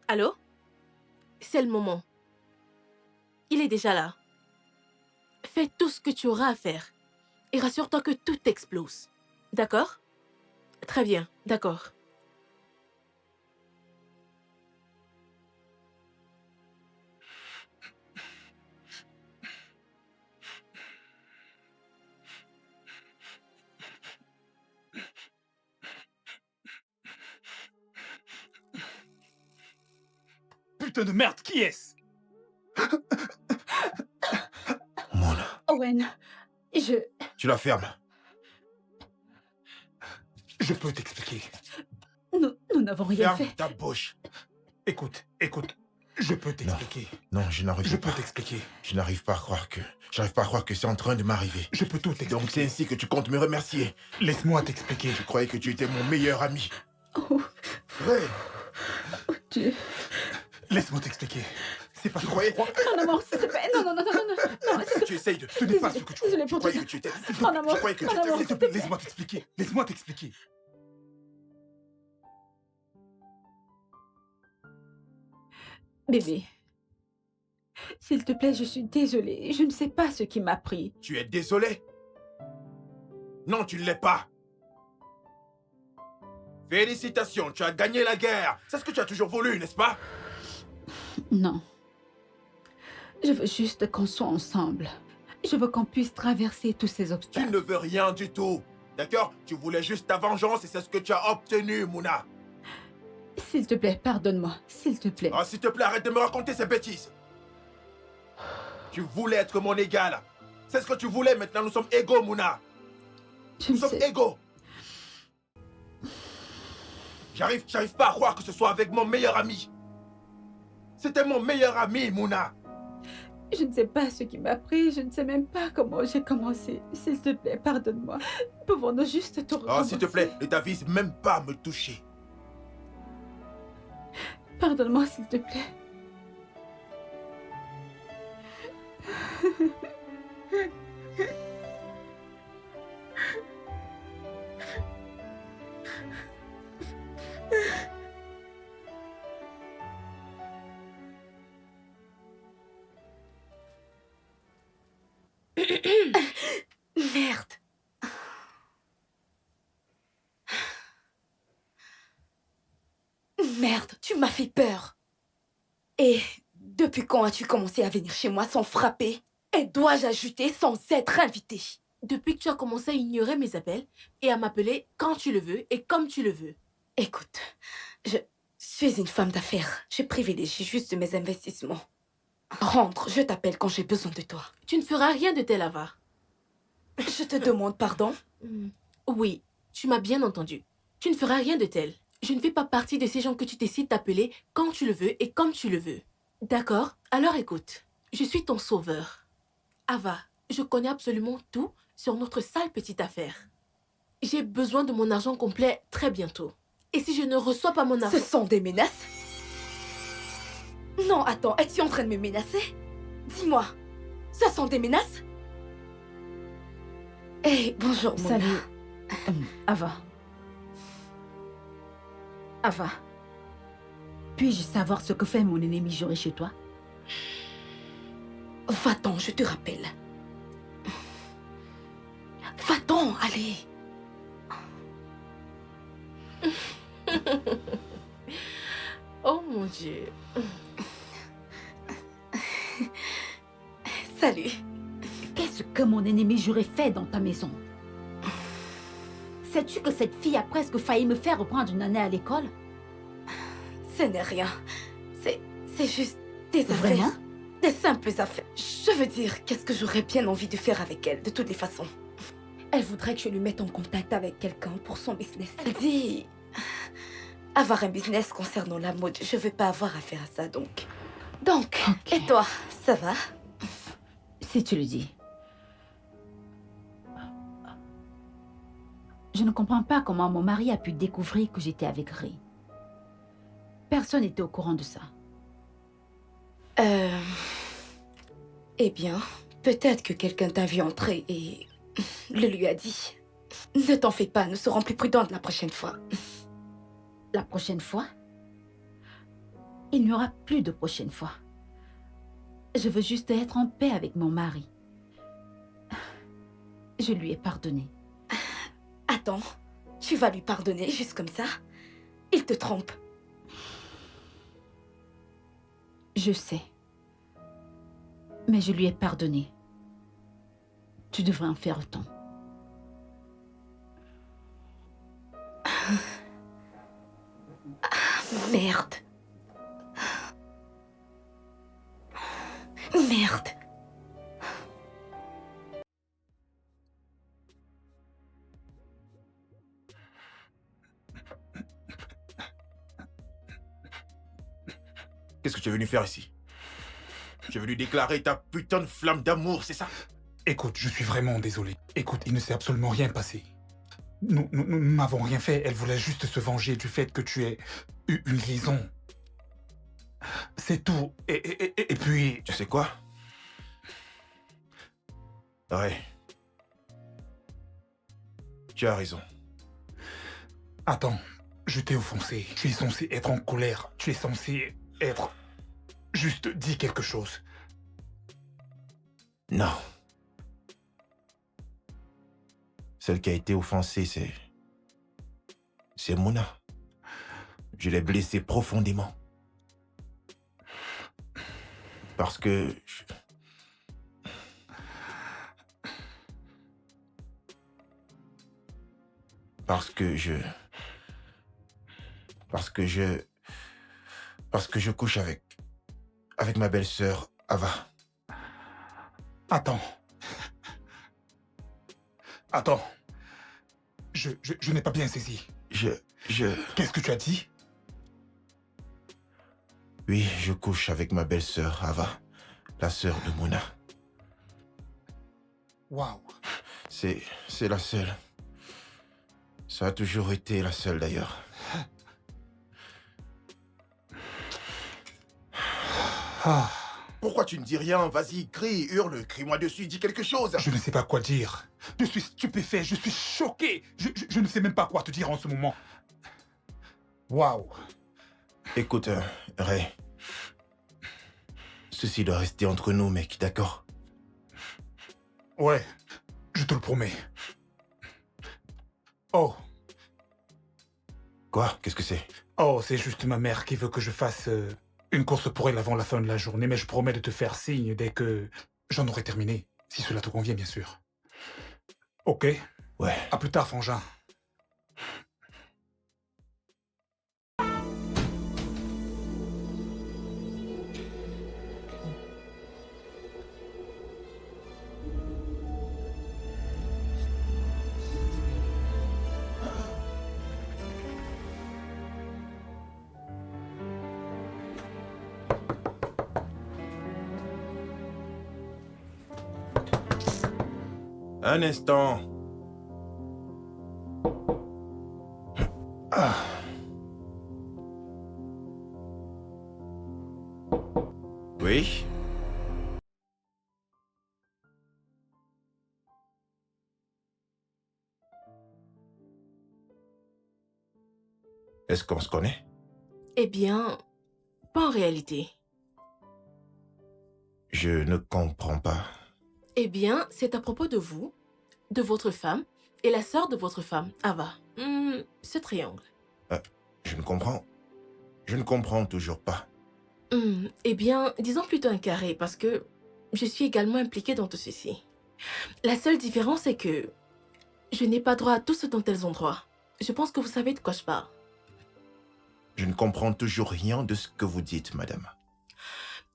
Allô? C'est le moment. Il est déjà là. Fais tout ce que tu auras à faire. Et rassure-toi que tout explose. D'accord? Très bien, d'accord. Putain de merde, qui est-ce? Mouna, Owen, tu la fermes. Je peux t'expliquer. Nous n'avons rien Ferme fait. ta bouche. Écoute, je peux t'expliquer. Non, je Je n'arrive peux pas. t'expliquer. Je n'arrive pas à croire que... J'arrive pas à croire que c'est en train de m'arriver. Je peux tout Donc c'est t'expliquer. ainsi que tu comptes me remercier. Laisse-moi t'expliquer. Je croyais que tu étais mon meilleur ami. Oh, Vrai. Dieu. Laisse-moi t'expliquer. C'est pas ce Tu que croyais... tu crois. Mon amour, s'il te plaît. Non, non, non, non, non, non. Non, Tu essayes de... Ce n'est pas ce que tu crois. Désolée Je pour tout croyais ça. que tu étais... Mon amour, Je croyais que tu mon étais... amour. S'il te plaît, laisse-moi t'expliquer. Laisse-moi t'expliquer. Bébé, s'il te plaît, je suis désolée. Je ne sais pas ce qui m'a pris. Tu es désolé? Non, tu ne l'es pas. Félicitations, tu as gagné la guerre. C'est ce que tu as toujours voulu, n'est-ce pas? Non. Je veux juste qu'on soit ensemble. Je veux qu'on puisse traverser tous ces Tu obstacles. ne veux rien du tout. D'accord? Tu voulais juste ta vengeance et c'est ce que tu as obtenu, Mouna. S'il te plaît, pardonne-moi. S'il te plaît. Ah, s'il te plaît, arrête de me raconter ces bêtises. Tu voulais être mon égal. C'est ce que tu voulais, maintenant nous sommes égaux, Mouna. Je Nous ne sommes sais. égaux. J'arrive pas à croire que ce soit avec mon meilleur ami. C'était mon meilleur ami, Mouna. Je ne sais pas ce qui m'a pris. Je ne sais même pas comment j'ai commencé. S'il te plaît, pardonne-moi. Pouvons-nous juste te Ah, recommencer? s'il te plaît, ne t'avise même pas à me toucher. Pardonne-moi, s'il te plaît. Merde. Merde, tu m'as fait peur. Et depuis quand as-tu commencé à venir chez moi sans frapper? Et dois-je ajouter sans être invité? Depuis que tu as commencé à ignorer mes appels et à m'appeler quand tu le veux et comme tu le veux. Écoute, je suis une femme d'affaires. Je privilégie juste mes investissements. Rentre, je t'appelle quand j'ai besoin de toi. Tu ne feras rien de tel, Ava. Je te demande pardon. Oui, tu m'as bien entendu. Tu ne feras rien de tel. Je ne fais pas partie de ces gens que tu décides d'appeler quand tu le veux et comme tu le veux. D'accord? Alors écoute, je suis ton sauveur. Ava, je connais absolument tout sur notre sale petite affaire. J'ai besoin de mon argent complet très bientôt. Et si je ne reçois pas mon argent... Ce sont des menaces? Non, attends, es-tu en train de me menacer? Dis-moi, ce sont des menaces? Hey, bonjour, Mona. Salut. Ava. Ava. Puis-je savoir ce que fait mon ennemi juré chez toi? Va-t'en, je te rappelle. Va-t'en, allez. Oh mon Dieu. Salut. Qu'est-ce que mon ennemi juré fait dans ta maison? Sais-tu que cette fille a presque failli me faire reprendre une année à l'école? Ce n'est rien. C'est juste des affaires. Vraiment? Des simples affaires. Je veux dire, qu'est-ce que j'aurais bien envie de faire avec elle, de toutes les façons. Elle voudrait que je lui mette en contact avec quelqu'un pour son business. Elle dit... Avoir un business concernant la mode, je veux pas avoir affaire à ça, donc... Donc, Ok. et toi, ça va? Si tu le dis. Je ne comprends pas comment mon mari a pu découvrir que j'étais avec Ray. Personne n'était au courant de ça. Eh bien, peut-être que quelqu'un t'a vu entrer et le lui a dit. Ne t'en fais pas, nous serons plus prudentes la prochaine fois. La prochaine fois? Il n'y aura plus de prochaine fois. Je veux juste être en paix avec mon mari. Je lui ai pardonné. Attends, tu vas lui pardonner juste comme ça? Il te trompe. Je sais. Mais je lui ai pardonné. Tu devrais en faire autant. Merde. Merde. Qu'est-ce que tu es venu faire ici? Tu es venu déclarer ta putain de flamme d'amour, c'est ça? Écoute, je suis vraiment désolé. Écoute, il ne s'est absolument rien passé. Nous n'avons rien fait. Elle voulait juste se venger du fait que tu aies eu une liaison. C'est tout. Et puis... Tu sais quoi? Ouais. Tu as raison. Attends, je t'ai offensé. Tu es censé être en colère. Tu es censé être... Juste dis quelque chose. Non. Celle qui a été offensée, c'est Mouna. Je l'ai blessée profondément. Parce que... Parce que je... Parce que je... Parce que je couche avec ma belle-sœur, Ava. Attends. Attends. Je n'ai pas bien saisi. Je... Qu'est-ce que tu as dit? Oui, je couche avec ma belle-sœur, Ava, la sœur de Mouna. Waouh. C'est la seule. Ça a toujours été la seule, d'ailleurs. Ah, Pourquoi tu ne dis rien? Vas-y, crie, hurle, crie-moi dessus, dis quelque chose. je ne sais pas quoi dire. Je suis stupéfait, je suis choqué. Je ne sais même pas quoi te dire en ce moment. Waouh. Écoute, Ray. Ceci doit rester entre nous, mec, d'accord? Ouais, je te le promets. Oh, Quoi? Qu'est-ce que c'est? oh, c'est juste ma mère qui veut que je fasse une course pour elle avant la fin de la journée, mais je promets de te faire signe dès que j'en aurai terminé, si cela te convient, bien sûr. Ok, Ouais. à plus tard, frangin. Un instant. Ah. Oui? Est-ce qu'on se connaît? Eh bien, pas en réalité. Je ne comprends pas. Eh bien, c'est à propos de vous, de votre femme et la sœur de votre femme, Ava. Ce triangle. Je ne comprends. Je ne comprends toujours pas. Eh bien, disons plutôt un carré, parce que je suis également impliquée dans tout ceci. La seule différence est que je n'ai pas droit à tout ce dont elles ont droit. Je pense que vous savez de quoi je parle. Je ne comprends toujours rien de ce que vous dites, madame.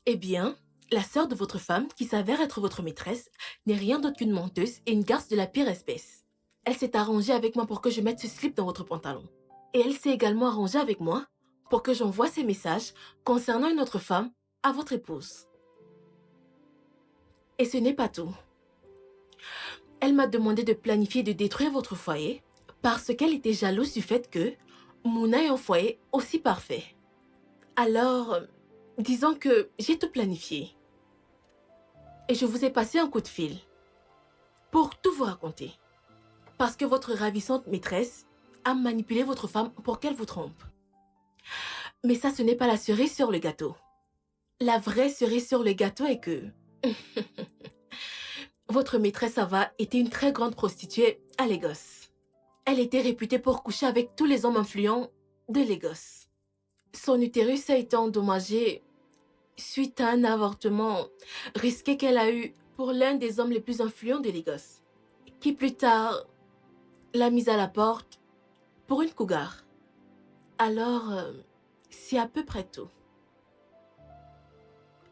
Eh bien, la sœur de votre femme, qui s'avère être votre maîtresse, n'est rien d'autre qu'une menteuse et une garce de la pire espèce. Elle s'est arrangée avec moi pour que je mette ce slip dans votre pantalon. Et elle s'est également arrangée avec moi pour que j'envoie ces messages concernant une autre femme à votre épouse. Et ce n'est pas tout. Elle m'a demandé de planifier et de détruire votre foyer parce qu'elle était jalouse du fait que Mouna ait un foyer aussi parfait. Alors, disons que j'ai tout planifié. Et je vous ai passé un coup de fil pour tout vous raconter. Parce que votre ravissante maîtresse a manipulé votre femme pour qu'elle vous trompe. Mais ça, ce n'est pas la cerise sur le gâteau. La vraie cerise sur le gâteau est que... votre maîtresse Ava était une très grande prostituée à Lagos. Elle était réputée pour coucher avec tous les hommes influents de Lagos. Son utérus a été endommagé suite à un avortement risqué qu'elle a eu pour l'un des hommes les plus influents de Lagos, qui plus tard l'a mise à la porte pour une cougar. Alors, c'est à peu près tout.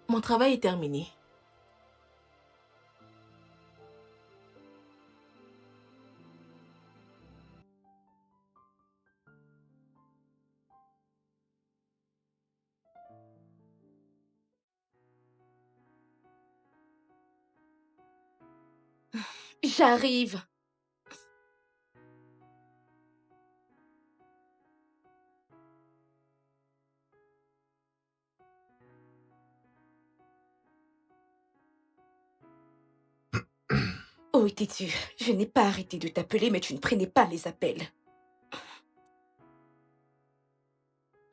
Mon travail est terminé. J'arrive. Où étais-tu? Je n'ai pas arrêté de t'appeler, mais tu ne prenais pas les appels.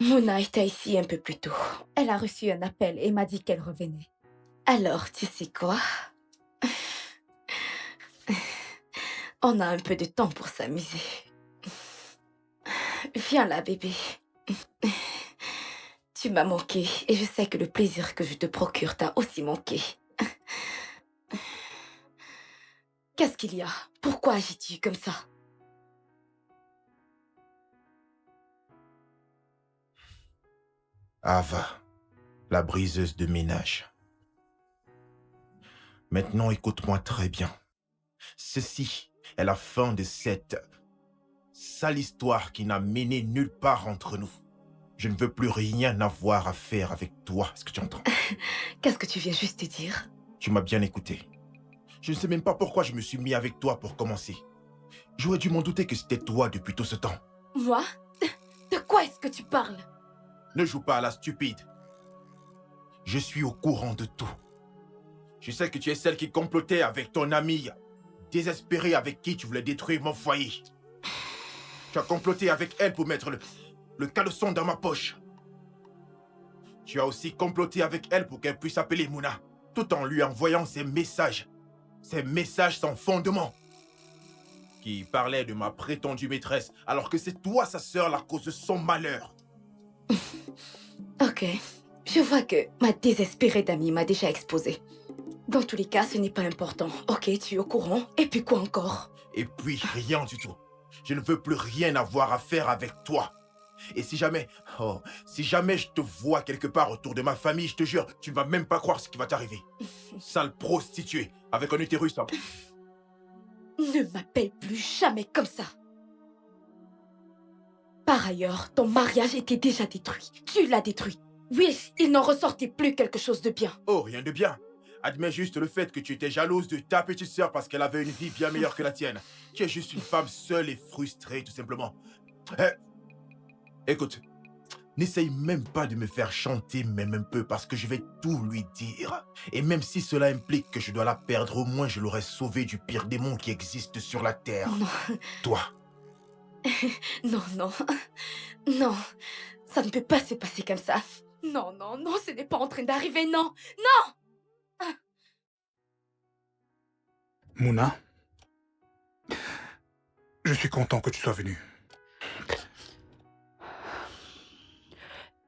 Mouna était ici un peu plus tôt. Elle a reçu un appel et m'a dit qu'elle revenait. Alors, tu sais quoi? On a un peu de temps pour s'amuser. Viens là, bébé. Tu m'as manqué et je sais que le plaisir que je te procure t'a aussi manqué. Qu'est-ce qu'il y a? Pourquoi agis-tu comme ça? Ava, la briseuse de ménage. Maintenant, écoute-moi très bien. Ceci est la fin de cette sale histoire qui n'a mené nulle part entre nous. Je ne veux plus rien avoir à faire avec toi, est-ce que tu entends? Qu'est-ce que tu viens juste de dire? Tu m'as bien écouté. Je ne sais même pas pourquoi je me suis mis avec toi pour commencer. J'aurais dû m'en douter que c'était toi depuis tout ce temps. Moi? De quoi est-ce que tu parles? Ne joue pas à la stupide. Je suis au courant de tout. Je sais que tu es celle qui complotait avec ton amie, désespérée avec qui tu voulais détruire mon foyer. Tu as comploté avec elle pour mettre le caleçon dans ma poche. Tu as aussi comploté avec elle pour qu'elle puisse appeler Mouna, tout en lui envoyant ces messages sans fondement, qui parlaient de ma prétendue maîtresse, alors que c'est toi, sa sœur, la cause de son malheur. Ok, je vois que ma désespérée d'amie m'a déjà exposée. Dans tous les cas, ce n'est pas important. Ok, tu es au courant. Et puis quoi encore? Et puis rien du tout. Je ne veux plus rien avoir à faire avec toi. Et si jamais je te vois quelque part autour de ma famille, je te jure, tu ne vas même pas croire ce qui va t'arriver. Sale prostituée, avec un utérus. Ne m'appelle plus jamais comme ça. Par ailleurs, ton mariage était déjà détruit. Tu l'as détruit. Oui, il n'en ressortait plus quelque chose de bien. Oh, rien de bien. Admets juste le fait que tu étais jalouse de ta petite sœur parce qu'elle avait une vie bien meilleure que la tienne. Tu es juste une femme seule et frustrée, tout simplement. Écoute, n'essaye même pas de me faire chanter même un peu parce que je vais tout lui dire. Et même si cela implique que je dois la perdre, au moins je l'aurais sauvée du pire démon qui existe sur la terre. Non. Toi. Non, non. Non. Ça ne peut pas se passer comme ça. Non, non, non, ce n'est pas en train d'arriver, non. Non! Mouna, je suis content que tu sois venue.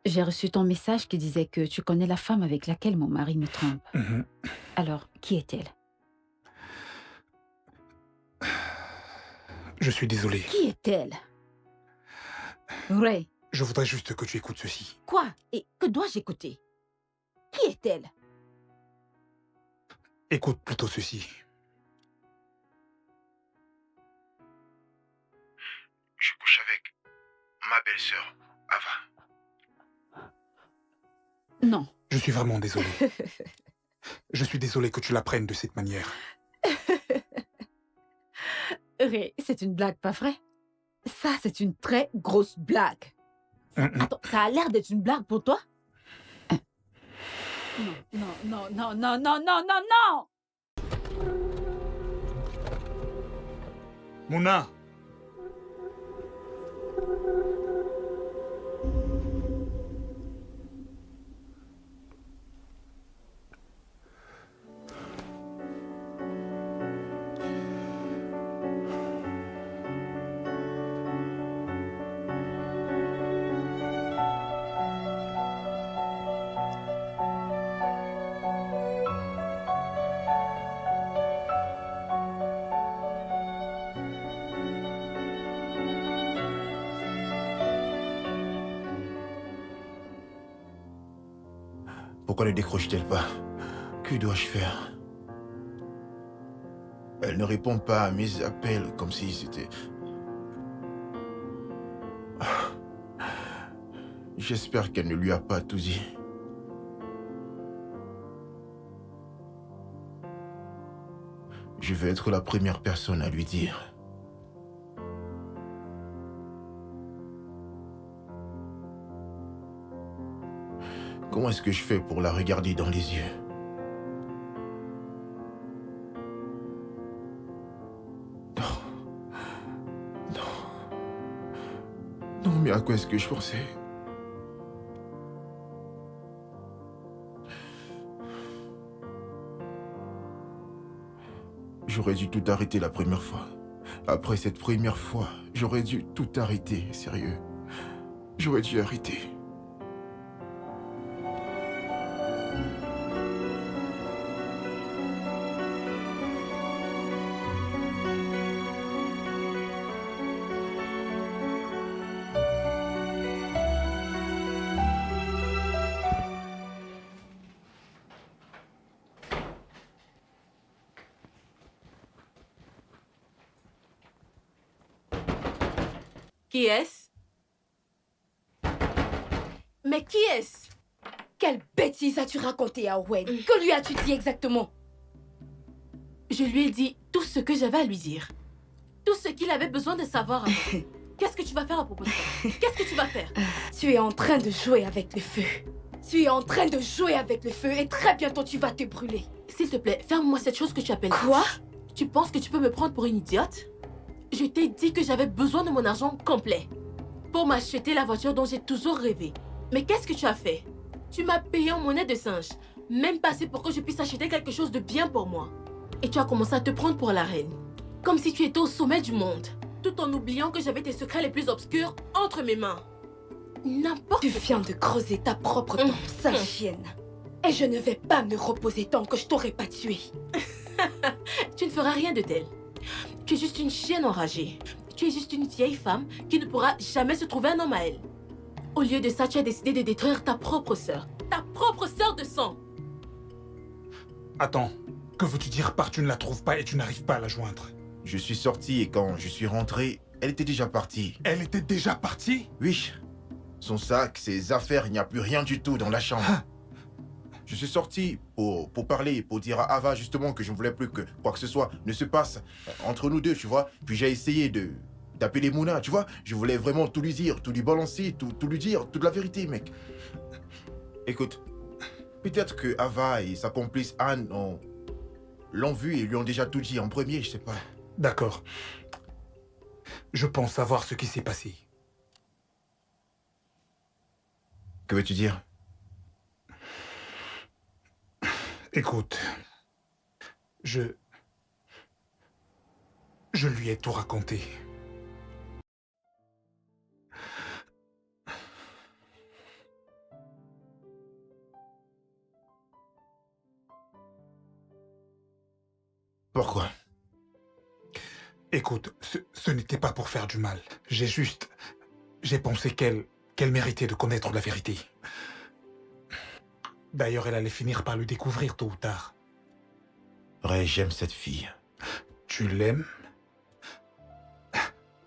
J'ai reçu ton message qui disait que tu connais la femme avec laquelle mon mari me trompe. Alors, qui est-elle? Je suis désolé. Qui est-elle? Ray. Je voudrais juste que tu écoutes ceci. Quoi? Et que dois-je écouter? Qui est-elle? Écoute plutôt ceci. Je couche avec ma belle-sœur, Ava. Non. Je suis vraiment désolé. Je suis désolé que tu l'apprennes de cette manière. Ray, c'est une blague, pas vrai? Ça, c'est une très grosse blague. Attends, ça a l'air d'être une blague pour toi? Non, non, non, non, non, non, non, non! Mouna! Pourquoi ne décroche-t-elle pas? Que dois-je faire? Elle ne répond pas à mes appels comme si c'était... J'espère qu'elle ne lui a pas tout dit. Je vais être la première personne à lui dire. Comment est-ce que je fais pour la regarder dans les yeux? Non. Non. Non, mais à quoi est-ce que je pensais? J'aurais dû tout arrêter la première fois. Après cette première fois, j'aurais dû tout arrêter, sérieux. J'aurais dû arrêter. Qui est-ce? Mais qui est-ce? Quelle bêtise as-tu raconté à Owen? Que lui as-tu dit exactement? Je lui ai dit tout ce que j'avais à lui dire. Tout ce qu'il avait besoin de savoir avant. Qu'est-ce que tu vas faire à propos de ça? Qu'est-ce que tu vas faire? Tu es en train de jouer avec le feu. Tu es en train de jouer avec le feu et très bientôt tu vas te brûler. S'il te plaît, ferme-moi cette chose que tu appelles... Quoi? Tu penses que tu peux me prendre pour une idiote? Je t'ai dit que j'avais besoin de mon argent complet pour m'acheter la voiture dont j'ai toujours rêvé. Mais qu'est-ce que tu as fait? Tu m'as payé en monnaie de singe, même pas assez pour que je puisse acheter quelque chose de bien pour moi. Et tu as commencé à te prendre pour la reine, comme si tu étais au sommet du monde, tout en oubliant que j'avais tes secrets les plus obscurs entre mes mains. N'importe Tu quoi. viens de creuser ta propre tombe, sale chienne. Et je ne vais pas me reposer tant que je t'aurai pas tué. Tu ne feras rien de tel. Tu es juste une chienne enragée. Tu es juste une vieille femme qui ne pourra jamais se trouver un homme à elle. Au lieu de ça, tu as décidé de détruire ta propre sœur. Ta propre sœur de sang. Attends, que veux-tu dire par tu ne la trouves pas et tu n'arrives pas à la joindre? Je suis sorti et quand je suis rentré, elle était déjà partie. Elle était déjà partie? Oui. Son sac, ses affaires, il n'y a plus rien du tout dans la chambre. Ah. Je suis sorti pour parler, pour dire à Ava justement que je ne voulais plus que quoi que ce soit ne se passe entre nous deux, tu vois. Puis j'ai essayé d'appeler Mouna, tu vois. Je voulais vraiment tout lui dire, tout lui balancer, tout lui dire, toute la vérité, mec. Écoute, peut-être que Ava et sa complice Anne l'ont vu et lui ont déjà tout dit en premier, je sais pas. D'accord. Je pense savoir ce qui s'est passé. Que veux-tu dire? Écoute, je lui ai tout raconté. Pourquoi? Écoute, ce n'était pas pour faire du mal. J'ai pensé qu'elle méritait de connaître la vérité. D'ailleurs, elle allait finir par le découvrir tôt ou tard. Ray, j'aime cette fille. Tu l'aimes?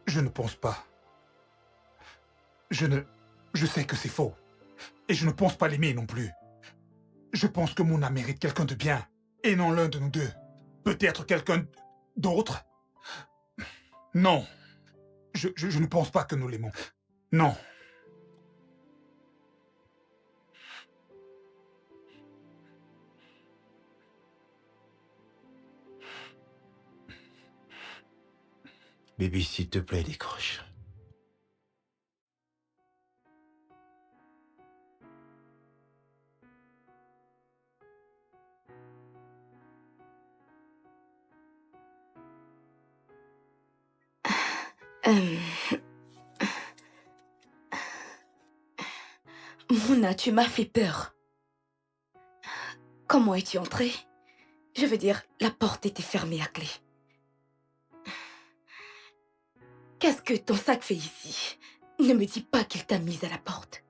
Je ne pense pas. Je sais que c'est faux. Et je ne pense pas l'aimer non plus. Je pense que Mouna mérite quelqu'un de bien. Et non l'un de nous deux. Peut-être quelqu'un d'autre? Non. Je ne pense pas que nous l'aimons. Non. Baby, s'il te plaît, décroche. Mouna, tu m'as fait peur. Comment es-tu entrée? Je veux dire, la porte était fermée à clé. Qu'est-ce que ton sac fait ici? Ne me dis pas qu'il t'a mise à la porte.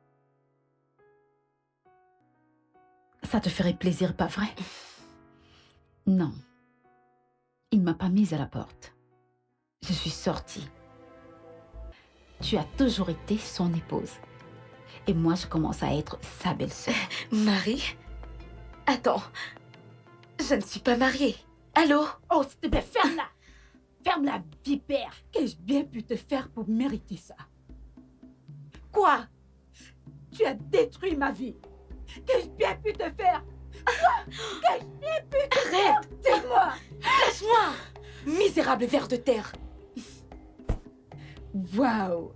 Ça te ferait plaisir, pas vrai? Non. Il ne m'a pas mise à la porte. Je suis sortie. Tu as toujours été son épouse. Et moi, je commence à être sa belle-sœur. Marie? Attends. Je ne suis pas mariée. Allô? Oh, s'il te plaît, ferme-la! Ferme-la, vipère! Qu'ai-je bien pu te faire pour mériter ça? Quoi? Tu as détruit ma vie! Qu'ai-je bien pu te faire? Quoi? Qu'ai-je bien pu te faire? Arrête! Dis-moi! Lâche-moi! Misérable ver de terre! Waouh!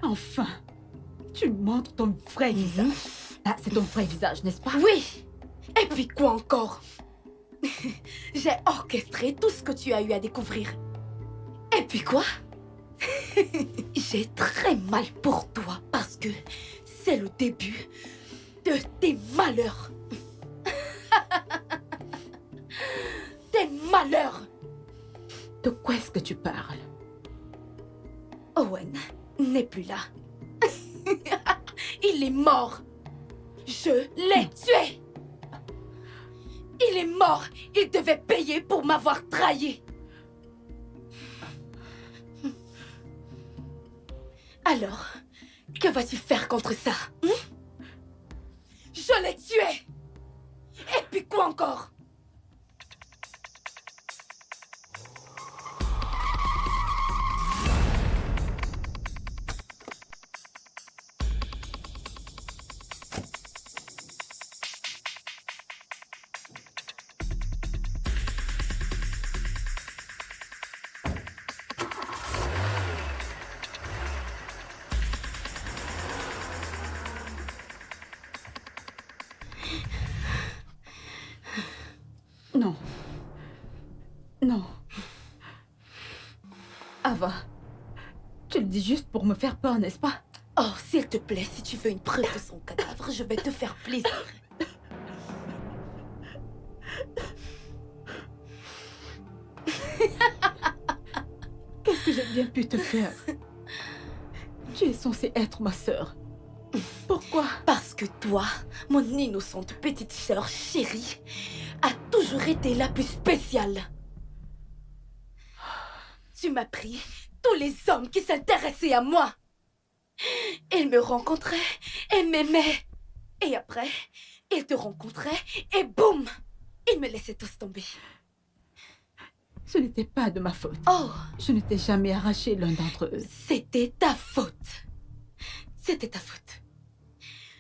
Enfin! Tu montres ton vrai visage. Ah, c'est ton vrai visage, n'est-ce pas? Oui! Et puis quoi encore? J'ai orchestré tout ce que tu as eu à découvrir. Et puis quoi? J'ai très mal pour toi parce que c'est le début de tes malheurs. Tes malheurs! De quoi est-ce que tu parles? Owen n'est plus là. Il est mort. Je l'ai tué. Il est mort. Il devait payer pour m'avoir trahi. Alors, que vas-tu faire contre ça? Je l'ai tué! Et puis quoi encore? Non. Non. Ava, tu le dis juste pour me faire peur, n'est-ce pas? Oh, s'il te plaît, si tu veux une preuve de son cadavre, je vais te faire plaisir. Qu'est-ce que j'ai bien pu te faire? Tu es censée être ma sœur. Pourquoi? Parce que toi, mon innocente petite sœur chérie, a toujours été la plus spéciale. Tu m'as pris tous les hommes qui s'intéressaient à moi. Ils me rencontraient et m'aimaient. Et après, ils te rencontraient et boum, ils me laissaient tous tomber. Ce n'était pas de ma faute. Oh, Je ne t'ai jamais arraché l'un d'entre eux. c'était ta faute. C'était ta faute.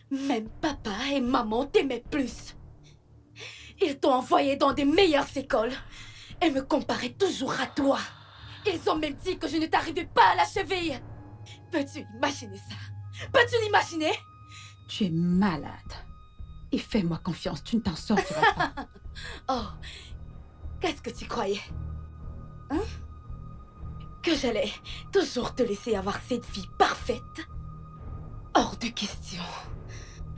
Même papa et maman t'aimaient plus. Ils t'ont envoyé dans des meilleures écoles et me comparaient toujours à toi. Ils ont même dit que je ne t'arrivais pas à la cheville. Peux-tu imaginer ça? Peux-tu l'imaginer? Tu es malade. Et fais-moi confiance, tu ne t'en sortiras pas. Oh, qu'est-ce que tu croyais? Hein? Que j'allais toujours te laisser avoir cette vie parfaite? Hors de question.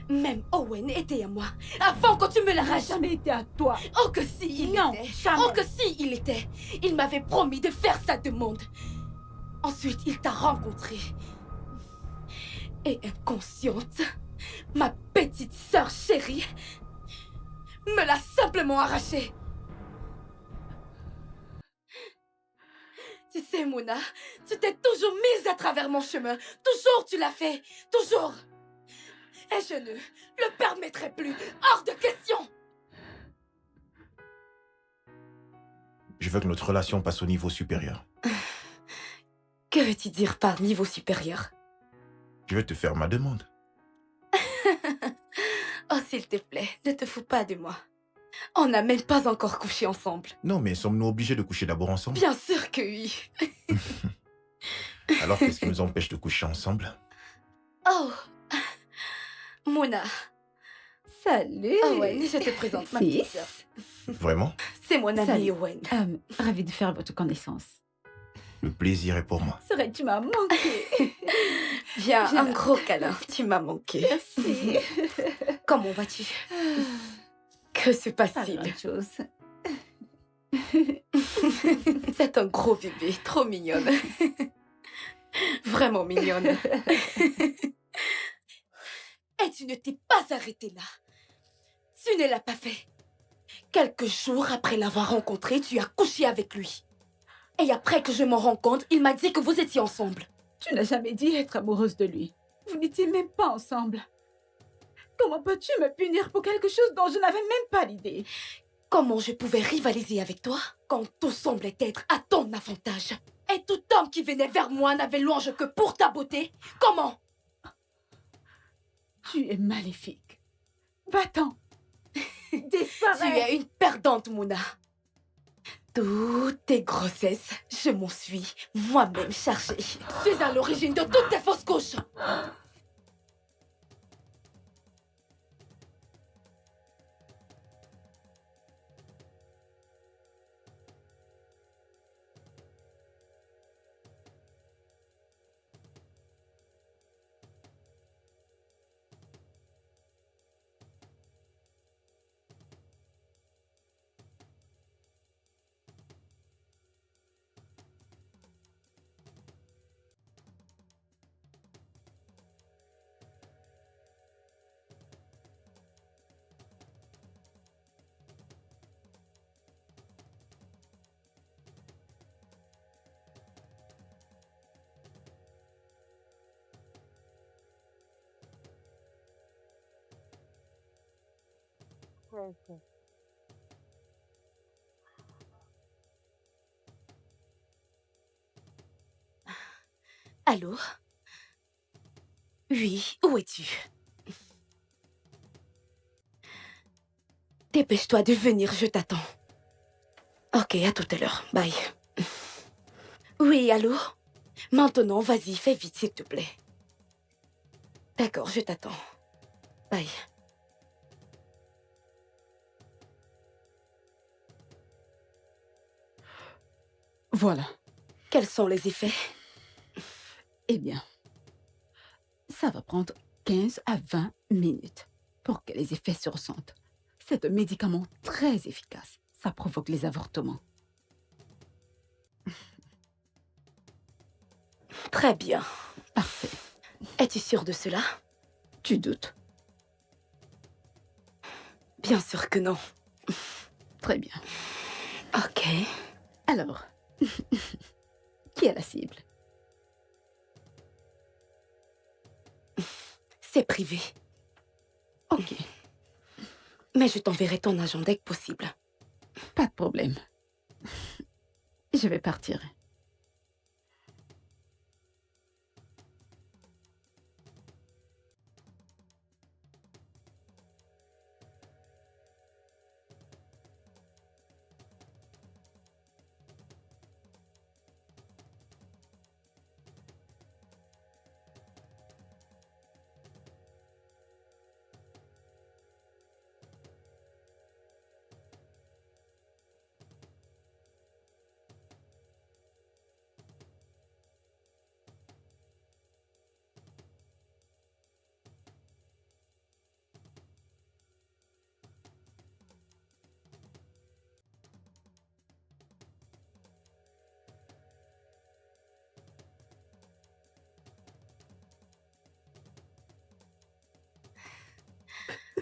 Même Owen était à moi avant que tu me Ça n'a l'arraches. jamais été à toi. Oh que si, il Non, était. jamais. Oh que si, il était. Il m'avait promis de faire sa demande. Ensuite, il t'a rencontré. Et inconsciente, ma petite sœur chérie me l'a simplement arraché. Tu sais, Mouna, tu t'es toujours mise à travers mon chemin. Toujours tu l'as fait. Toujours. Et je ne le permettrai plus. Hors de question. Je veux que notre relation passe au niveau supérieur. Que veux-tu dire par niveau supérieur? Je vais te faire ma demande. Oh, s'il te plaît, ne te fous pas de moi. On n'a même pas encore couché ensemble. Non, mais sommes-nous obligés de coucher d'abord ensemble? Bien sûr que oui. Alors qu'est-ce qui nous empêche de coucher ensemble? Oh, Mouna. Salut. Owen, je te présente ma petite sœur. Vraiment? C'est mon ami Salut. Owen. Ravie de faire votre connaissance. Le plaisir est pour moi. C'est vrai, tu m'as manqué. Viens, Viens un là. gros câlin. Tu m'as manqué. Merci. Comment vas-tu? Que se Pas passe-t-il? grand-chose. C'est un gros bébé, trop mignonne. Vraiment mignonne. Et tu ne t'es pas arrêtée là. Tu ne l'as pas fait. Quelques jours après l'avoir rencontré, tu as couché avec lui. Et après que je m'en rends compte, il m'a dit que vous étiez ensemble. Tu n'as jamais dit être amoureuse de lui. Vous n'étiez même pas ensemble. Comment peux-tu me punir pour quelque chose dont je n'avais même pas l'idée? Comment je pouvais rivaliser avec toi quand tout semblait être à ton avantage? Et tout homme qui venait vers moi n'avait louange que pour ta beauté? Comment? Tu es maléfique. Va-t'en. Tu Disparais. es une perdante, Mouna. Toutes tes grossesses, je m'en suis moi-même chargée. Tu es à l'origine de toutes tes fausses couches. Allô? Oui, où es-tu? Dépêche-toi de venir, je t'attends. Ok, à tout à l'heure. Bye. Oui, allô? Maintenant, vas-y, fais vite, s'il te plaît. D'accord, je t'attends. Bye. Voilà. Quels sont les effets? Eh bien, ça va prendre 15 à 20 minutes pour que les effets se ressentent. C'est un médicament très efficace. Ça provoque les avortements. Très bien. Parfait. Es-tu sûre de cela? Tu doutes? Bien sûr que non. Très bien. Ok. Alors, qui est la cible? C'est privé. Ok, Mais je t'enverrai ton agent dès que possible. pas de problème. Je vais partir.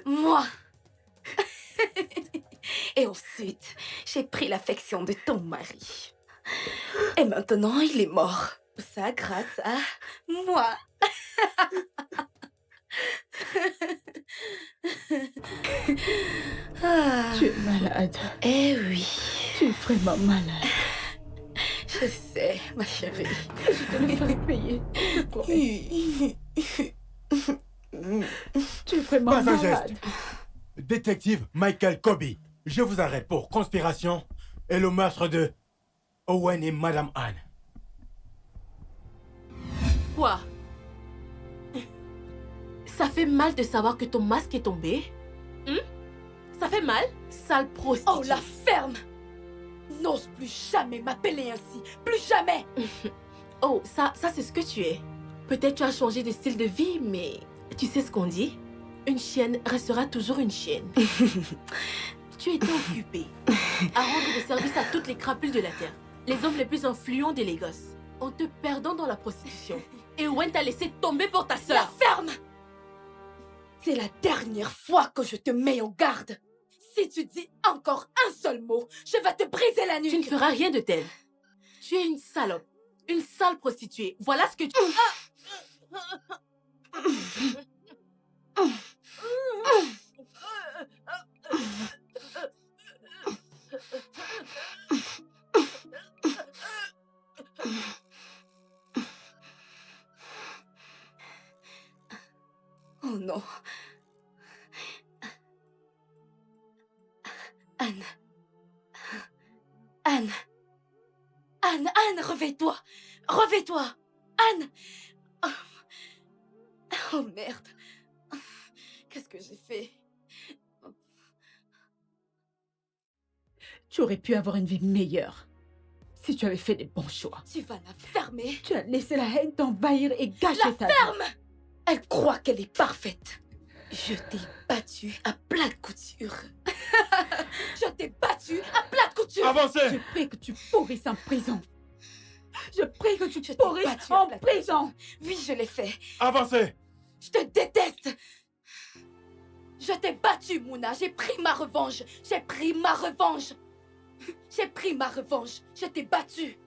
Moi. Et ensuite, j'ai pris l'affection de ton mari. Et maintenant, il est mort. Ça grâce à moi. Ah. Tu es malade. Eh oui, Tu es vraiment malade. je sais, ma chérie. Je te le ferai payer. Je promets. Tu es vraiment Pas un malade. geste. Détective Michael Kobe, je vous arrête pour conspiration et le meurtre de Owen et Madame Anne. Quoi? Ça fait mal de savoir que ton masque est tombé? Ça fait mal? Sale prostituée. Oh, la ferme! N'ose plus jamais m'appeler ainsi. Plus jamais! Oh, ça c'est ce que tu es. Peut-être tu as changé de style de vie, mais tu sais ce qu'on dit? Une chienne restera toujours une chienne. Tu étais occupée à rendre des services à toutes les crapules de la terre, les hommes les plus influents de Lagos, en te perdant dans la prostitution. Et Owen t'a laissé tomber pour ta La sœur. ferme! C'est la dernière fois que je te mets en garde. Si tu dis encore un seul mot, je vais te briser la nuque. Tu ne feras rien de tel. Tu es une salope, une sale prostituée. Voilà ce que tu... Oh non. Anne. Anne. Anne, Anne, réveille-toi. Réveille-toi. Anne. Oh merde. Qu'est-ce que j'ai fait? Tu aurais pu avoir une vie meilleure si tu avais fait les bons choix. Tu vas la fermer. Tu as laissé la haine t'envahir et gâcher ta vie. Ferme! Elle croit qu'elle est parfaite. Je t'ai battue à plate couture. Je t'ai battue à plate couture. Je Avancez! prie que tu pourrisses en prison. Je prie que tu Je t'ai pourrisses battue à en plate prison. Oui, je l'ai fait. Avancez! Je te déteste. Je t'ai battue, Mouna. J'ai pris ma revanche. J'ai pris ma revanche. J'ai pris ma revanche. Je t'ai battue.